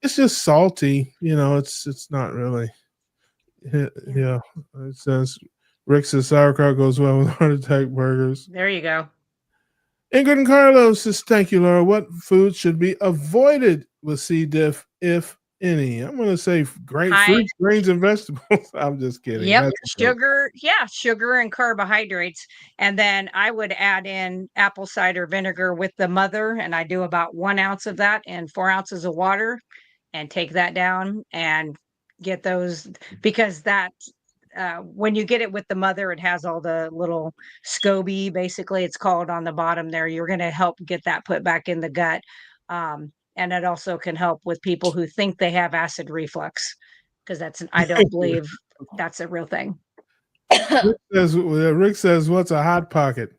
It's just salty, it's not really. Yeah. It says Rick says sauerkraut goes well with heart attack burgers. There you go. Ingrid and Carlos says, thank you, Laura. What foods should be avoided with C. diff, if any? I'm going to say great fruits, grains, and vegetables. I'm just kidding. Yep, sugar. Yeah, sugar and carbohydrates. And then I would add in apple cider vinegar with the mother, and I do about 1 ounce of that and 4 ounces of water, and take that down and get those, because that when you get it with the mother, it has all the little SCOBY, basically it's called, on the bottom there. You're going to help get that put back in the gut. And it also can help with people who think they have acid reflux, because I don't believe that's a real thing. Rick says, what's a hot pocket?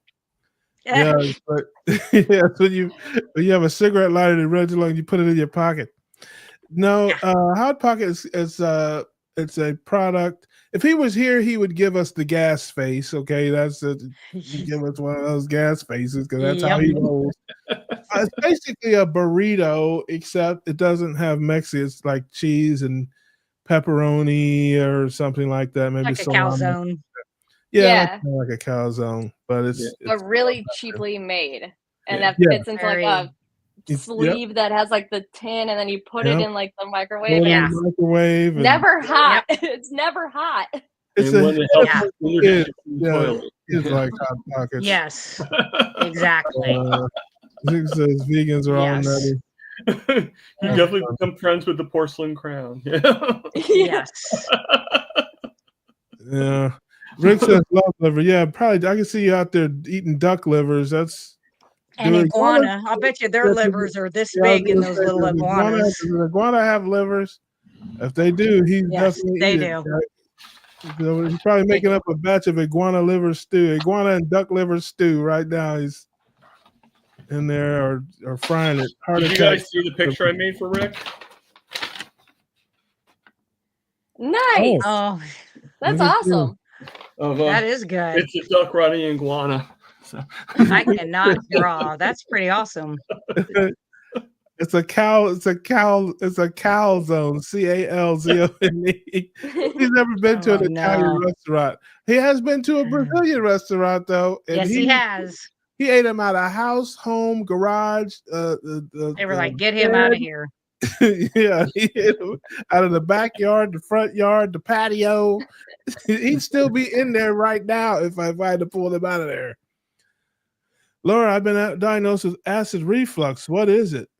Yeah, but yeah, when you have a cigarette lighter in red long, you put it in your pocket. No, hot pocket is it's a product. If he was here, he would give us the gas face. Okay, that's give us one of those gas faces, because that's how he rolls. It's basically a burrito, except it doesn't have Mexican. It's like cheese and pepperoni or something like that. Maybe like a calzone. Yeah, like a calzone, but it's really cheaply made, and that fits into like a sleeve that has like the tin, and then you put it in like the microwave. Microwave. Never hot. It's never hot. It's like hot pockets. Yes, exactly. It says vegans are all nutty. You definitely become friends with the porcelain crown. Yes. Yeah. Rick says love liver. Yeah, probably. I can see you out there eating duck livers. That's and iguana. I'll bet you their livers are this big in those little iguanas. Does an iguana have livers? If they do, he's definitely they do. So he's probably making up a batch of iguana liver stew, iguana and duck liver stew right now. He's in there or frying it. Did you guys see the picture I made for Rick? Nice. Oh, that's awesome. That is good. It's a duck riding iguana. So. I cannot draw. That's pretty awesome. It's a calzone. CALZONE. He's never been to an Italian restaurant. He has been to a Brazilian restaurant though. And yes, he has. He ate him out of house, home, garage. They were like, "Get him out of here." Yeah, he ate him out of the backyard, the front yard, the patio. He'd still be in there right now if I had to pull him out of there. Laura, I've been diagnosed with acid reflux. What is it?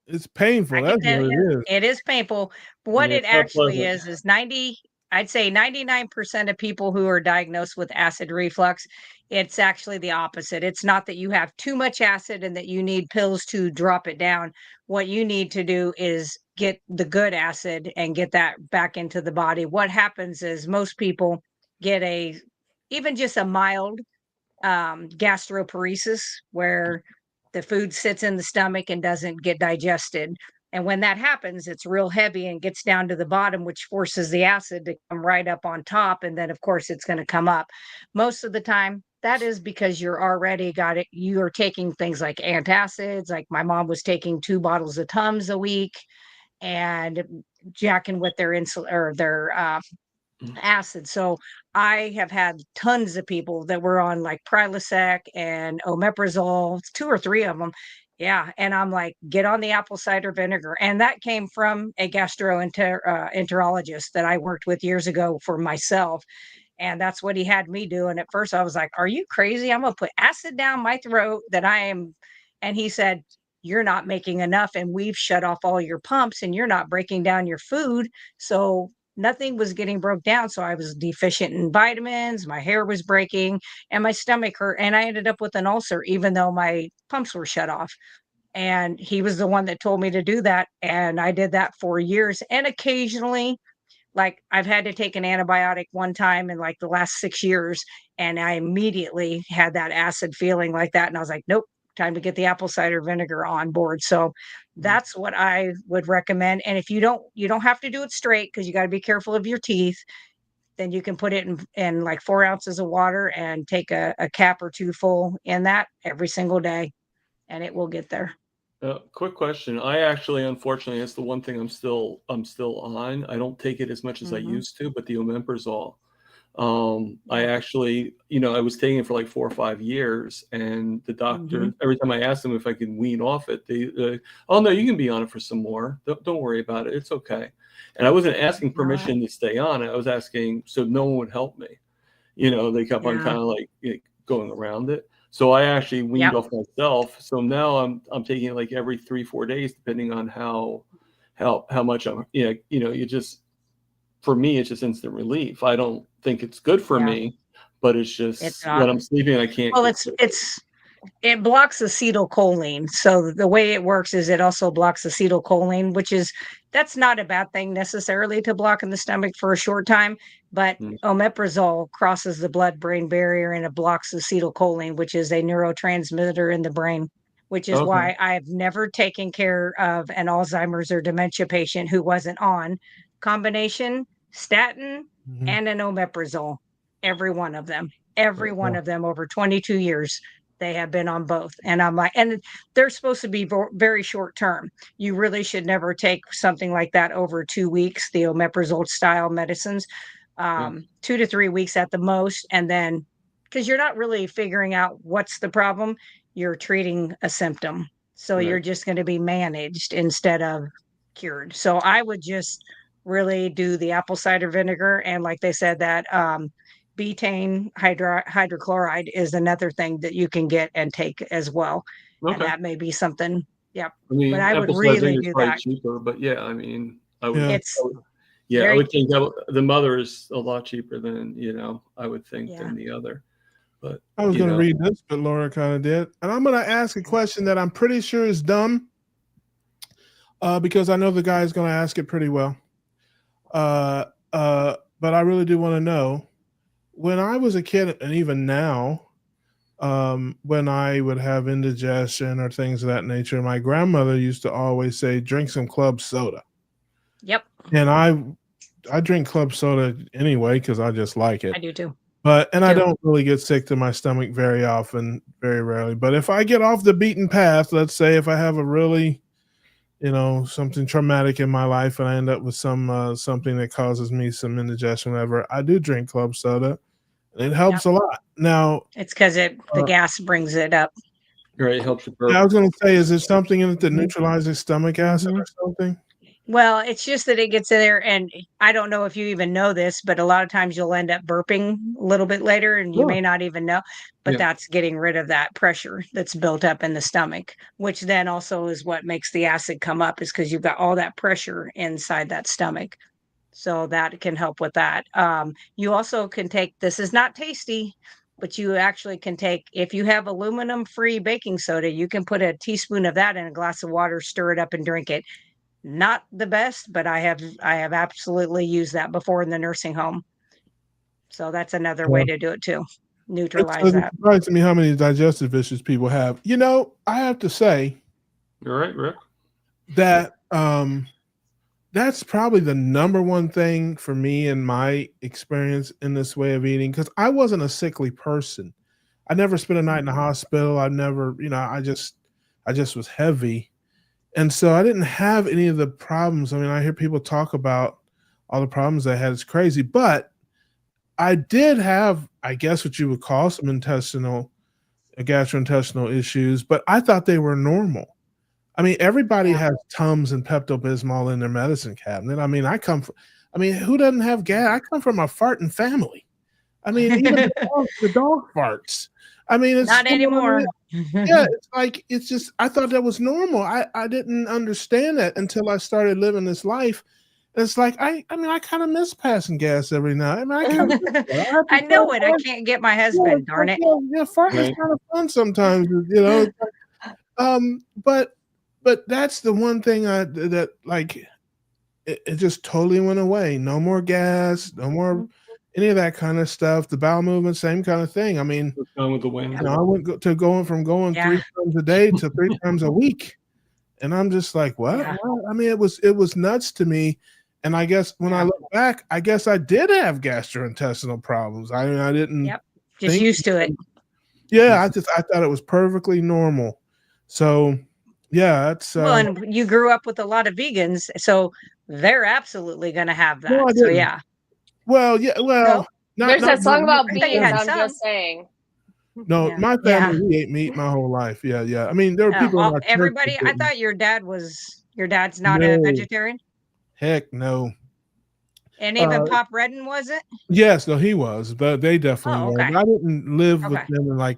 It's painful. That's what it is. It is painful. What it actually is 99% of people who are diagnosed with acid reflux, it's actually the opposite. It's not that you have too much acid and that you need pills to drop it down. What you need to do is get the good acid and get that back into the body. What happens is most people get even just a mild gastroparesis, where the food sits in the stomach and doesn't get digested. And when that happens, it's real heavy and gets down to the bottom, which forces the acid to come right up on top. And then, of course, it's going to come up. Most of the time, that is because you're already you are taking things like antacids. Like my mom was taking 2 bottles of Tums a week and jacking with their insulin or their acid. So I have had tons of people that were on like Prilosec and omeprazole, 2 or 3 of them. Yeah. And I'm like, get on the apple cider vinegar. And that came from a gastroenterologist that I worked with years ago for myself. And that's what he had me do. And at first I was like, are you crazy? I'm going to put acid down my throat that I am. And he said, you're not making enough. And we've shut off all your pumps and you're not breaking down your food. So nothing was getting broke down. So I was deficient in vitamins. My hair was breaking and my stomach hurt. And I ended up with an ulcer, even though my pumps were shut off. And he was the one that told me to do that. And I did that for years. And occasionally, like I've had to take an antibiotic one time in like the last 6 years. And I immediately had that acid feeling like that. And I was like, nope, time to get the apple cider vinegar on board. So that's what I would recommend. And if you don't have to do it straight, because you got to be careful of your teeth, then you can put it in like 4 ounces of water and take a cap or 2 full in that every single day, and it will get there. Quick question. I actually, unfortunately, it's the one thing I'm still on. I don't take it as much as I used to, but the omeprazole. I actually, I was taking it for like 4 or 5 years, and the doctor, every time I asked them if I could wean off it, they oh no, you can be on it for some more. Don't worry about it. It's okay. And I wasn't asking permission to stay on it. I was asking so no one would help me. They kept on kind of like going around it. So I actually weaned off myself. So now I'm taking it like every 3-4 days, depending on how much I'm, you just, for me, it's just instant relief. I don't think it's good for me, but it's just when I'm sleeping, I can't. Well, it blocks acetylcholine. So the way it works is it also blocks acetylcholine, that's not a bad thing necessarily to block in the stomach for a short time, but omeprazole crosses the blood-brain barrier and it blocks acetylcholine, which is a neurotransmitter in the brain, which is why I've never taken care of an Alzheimer's or dementia patient who wasn't on combination statin and an omeprazole. Every one of them over 22 years. They have been on both. And I'm like, and they're supposed to be very short term. You really should never take something like that over 2 weeks, the omeprazole style medicines, 2 to 3 weeks at the most. And then, because you're not really figuring out what's the problem, you're treating a symptom. So you're just going to be managed instead of cured. So I would just really do the apple cider vinegar. And like they said, that betaine hydrochloride is another thing that you can get and take as well. And that may be something. Yep. I mean, but I would really do that. Cheaper, but yeah, I mean, I would. Yeah. I would think that the mother is a lot cheaper than I would think than the other. But I was going to read this, but Laura kind of did, and I'm going to ask a question that I'm pretty sure is dumb, because I know the guy is going to ask it pretty well. But I really do want to know. When I was a kid, and even now, when I would have indigestion or things of that nature, my grandmother used to always say, drink some club soda. Yep. And I drink club soda anyway because I just like it. I do too. I don't really get sick to my stomach very often, very rarely. But if I get off the beaten path, let's say if I have a really, something traumatic in my life and I end up with something that causes me some indigestion, whatever, I do drink club soda. It helps a lot. Now it's because the gas brings it up. Right, it helps you. I was going to say, is there something in it that neutralizes stomach acid or something? Well, it's just that it gets in there, and I don't know if you even know this, but a lot of times you'll end up burping a little bit later, and you may not even know. But that's getting rid of that pressure that's built up in the stomach, which then also is what makes the acid come up, is because you've got all that pressure inside that stomach. So that can help with that. You also can take, this is not tasty, but you actually can take, if you have aluminum-free baking soda, you can put a teaspoon of that in a glass of water, stir it up, and drink it. Not the best, but I have absolutely used that before in the nursing home. So that's another way to do it too. Neutralize that. It surprises me how many digestive issues people have. I have to say, you're right, Rick, that that's probably the number one thing for me in my experience in this way of eating, because I wasn't a sickly person. I never spent a night in the hospital. I never, I just was heavy. And so I didn't have any of the problems. I mean, I hear people talk about all the problems I had. It's crazy. But I did have, I guess what you would call some gastrointestinal issues, but I thought they were normal. I mean, everybody has Tums and Pepto-Bismol in their medicine cabinet. I mean, who doesn't have gas? I come from a farting family. I mean, even the dog farts. I mean, it's not anymore. It's just, I thought that was normal. I didn't understand that until I started living this life. And it's like, I kind of miss passing gas every now. I know it. I can't get my husband, darn it. Yeah, farting is kind of fun sometimes, But that's the one thing it just totally went away. No more gas, no more any of that kind of stuff. The bowel movement, same kind of thing. I mean, with the wind. I went to going 3 times a day to 3 times a week, and I'm just like, what? Yeah. I mean, it was nuts to me. And I guess when I look back, I guess I did have gastrointestinal problems. I mean, I didn't. Yep. Just used to it. Yeah, I thought it was perfectly normal. So. Yeah, that's well, and you grew up with a lot of vegans, so they're absolutely going to have that. No, so yeah. Well, yeah, There's that song about beans. I'm some. just saying. No, my family, we ate meat my whole life. Yeah. I mean, there were people in our everybody. church I thought your dad's not a vegetarian. Heck no. And even Pop Redden wasn't? Yes, no, he was, but they definitely were. Okay. I didn't live with them and like,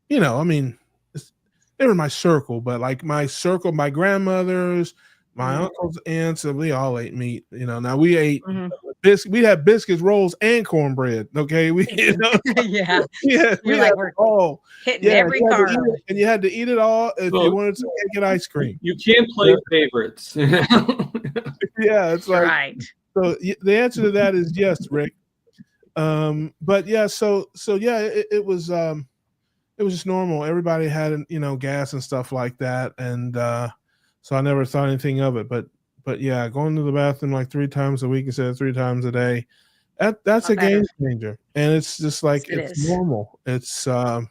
you know, I mean, they were my circle, but like my circle, my grandmothers, my uncles, aunts, and we all ate meat. You know, now we ate we had biscuits, rolls, and cornbread. Okay, we you know, You're like we're all hitting every carb, and you had to eat it all if you wanted to get ice cream. You can't play favorites. Yeah, it's like right. So the answer to that is yes, Rick. But yeah, so yeah, it was just normal. Everybody had, you know, gas and stuff like that, and so I never thought anything of it. But yeah, going to the bathroom like 3 times a week instead of 3 times a day, that's a game changer. And it's just like it's normal. It's I don't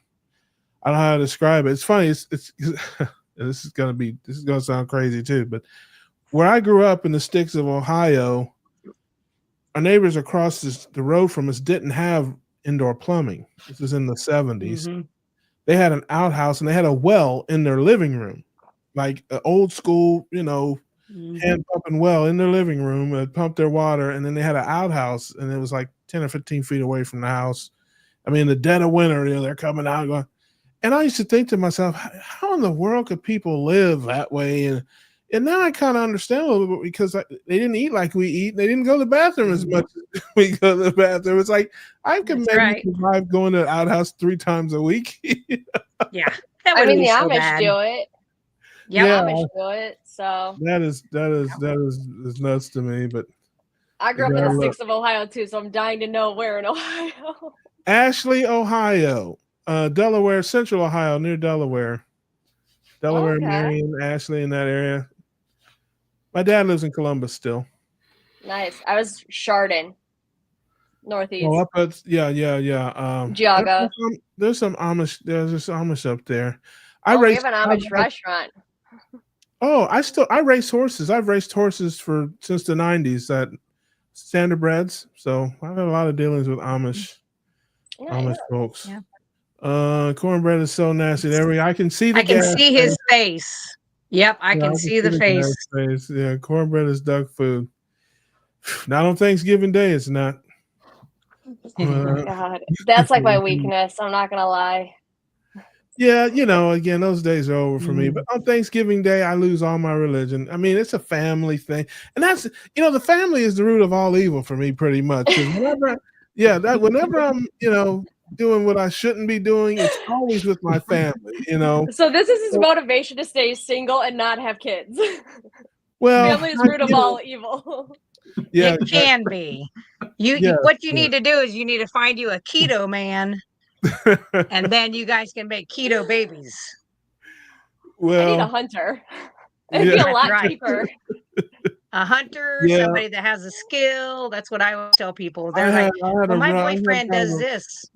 know how to describe it. It's funny. It's this is gonna sound crazy too, but where I grew up in the sticks of Ohio, our neighbors across the road from us didn't have indoor plumbing. This was in the 70s. They had an outhouse and they had a well in their living room, like an old school, you know, hand pumping well in their living room. It pumped their water, and then they had an outhouse, and it was like 10 or 15 feet away from the house. I mean, in the dead of winter, you know, they're coming out and going. And I used to think to myself, how in the world could people live that way? And now I kind of understand a little bit because they didn't eat like we eat. They didn't go to the bathroom as much as we go to the bathroom. It's like I can maybe survive going to the outhouse 3 times a week. Yeah, I mean the Amish do it. Yeah, Amish do it. So that is nuts to me. But I grew up in the sticks of Ohio too, so I'm dying to know where in Ohio. Ashley, Ohio, Delaware, Central Ohio, near Delaware, Marion, Ashley, in that area. My dad lives in Columbus still. Nice. I was Chardon, northeast. Oh, up at, yeah. Geauga. There's some Amish. There's Amish up there. We have an Amish restaurant. Oh, I race horses. I've raced horses since the 90s at Standardbreds. So I've had a lot of dealings with Amish folks. Yeah. Cornbread is so nasty. I can see his face. Yep, I can see the face. Yeah, cornbread is duck food. Not on Thanksgiving Day, it's not. God, that's like my weakness. I'm not gonna lie. Yeah, you know, again, those days are over for me. But on Thanksgiving Day, I lose all my religion. I mean, it's a family thing, and that's, you know, the family is the root of all evil for me, pretty much. Whenever I'm, you know, doing what I shouldn't be doing, it's always with my family, you know. So this is his motivation to stay single and not have kids. Well, family is root of all evil. Yeah, it can be. What you need to do is you need to find you a keto man, and then you guys can make keto babies. Well, I need a hunter. It'd be a lot cheaper. A hunter, somebody that has a skill. That's what I always tell people. They're my boyfriend does this.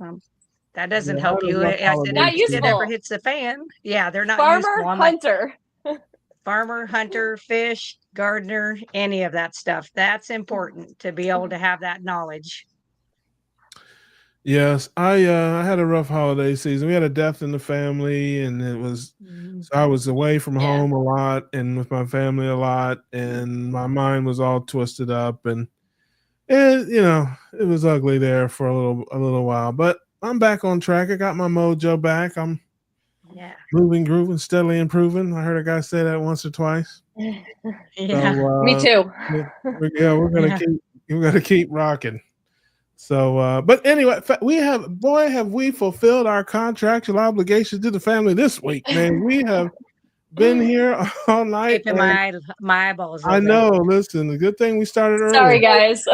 That doesn't help you. I said, not useful. It never hits the fan. Yeah, they're not farmer, hunter. Farmer, hunter, fish, gardener, any of that stuff. That's important to be able to have that knowledge. Yes, I had a rough holiday season. We had a death in the family, and it was so I was away from home a lot and with my family a lot, and my mind was all twisted up, and you know, it was ugly there for a little while. But I'm back on track. I got my mojo back. I'm moving, grooving, steadily improving. I heard a guy say that once or twice. Yeah, so, me too. We're gonna keep rocking. So, but anyway, have we fulfilled our contractual obligations to the family this week, man. We have been here all night. My eyeballs. I know. Listen, the good thing we started early. Sorry, guys.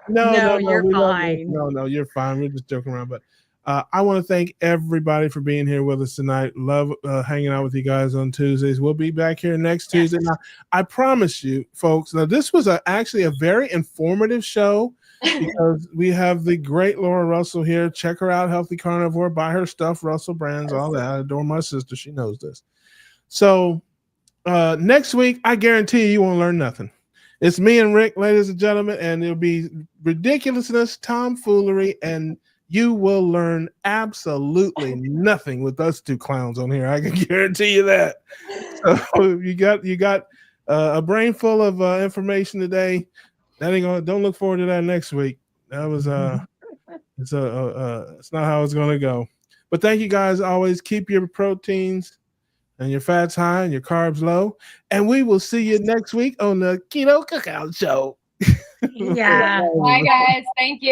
No, you're fine. No, you're fine. We're just joking around. But I want to thank everybody for being here with us tonight. Love hanging out with you guys on Tuesdays. We'll be back here next Tuesday. Now, I promise you, folks. Now, this was actually a very informative show. Because we have the great Laura Russell here. Check her out, Healthy Carnivore. Buy her stuff, Russell Brands, all that. I adore my sister. She knows this. So next week, I guarantee you won't learn nothing. It's me and Rick, ladies and gentlemen, and it'll be ridiculousness, tomfoolery, and you will learn absolutely nothing with us two clowns on here. I can guarantee you that. So you got a brain full of information today. That ain't gonna. Don't look forward to that next week. That was it's not how it's gonna go. But thank you guys. Always keep your proteins and your fats high and your carbs low. And we will see you next week on the Keto Cookout Show. Yeah. Bye, guys. Thank you.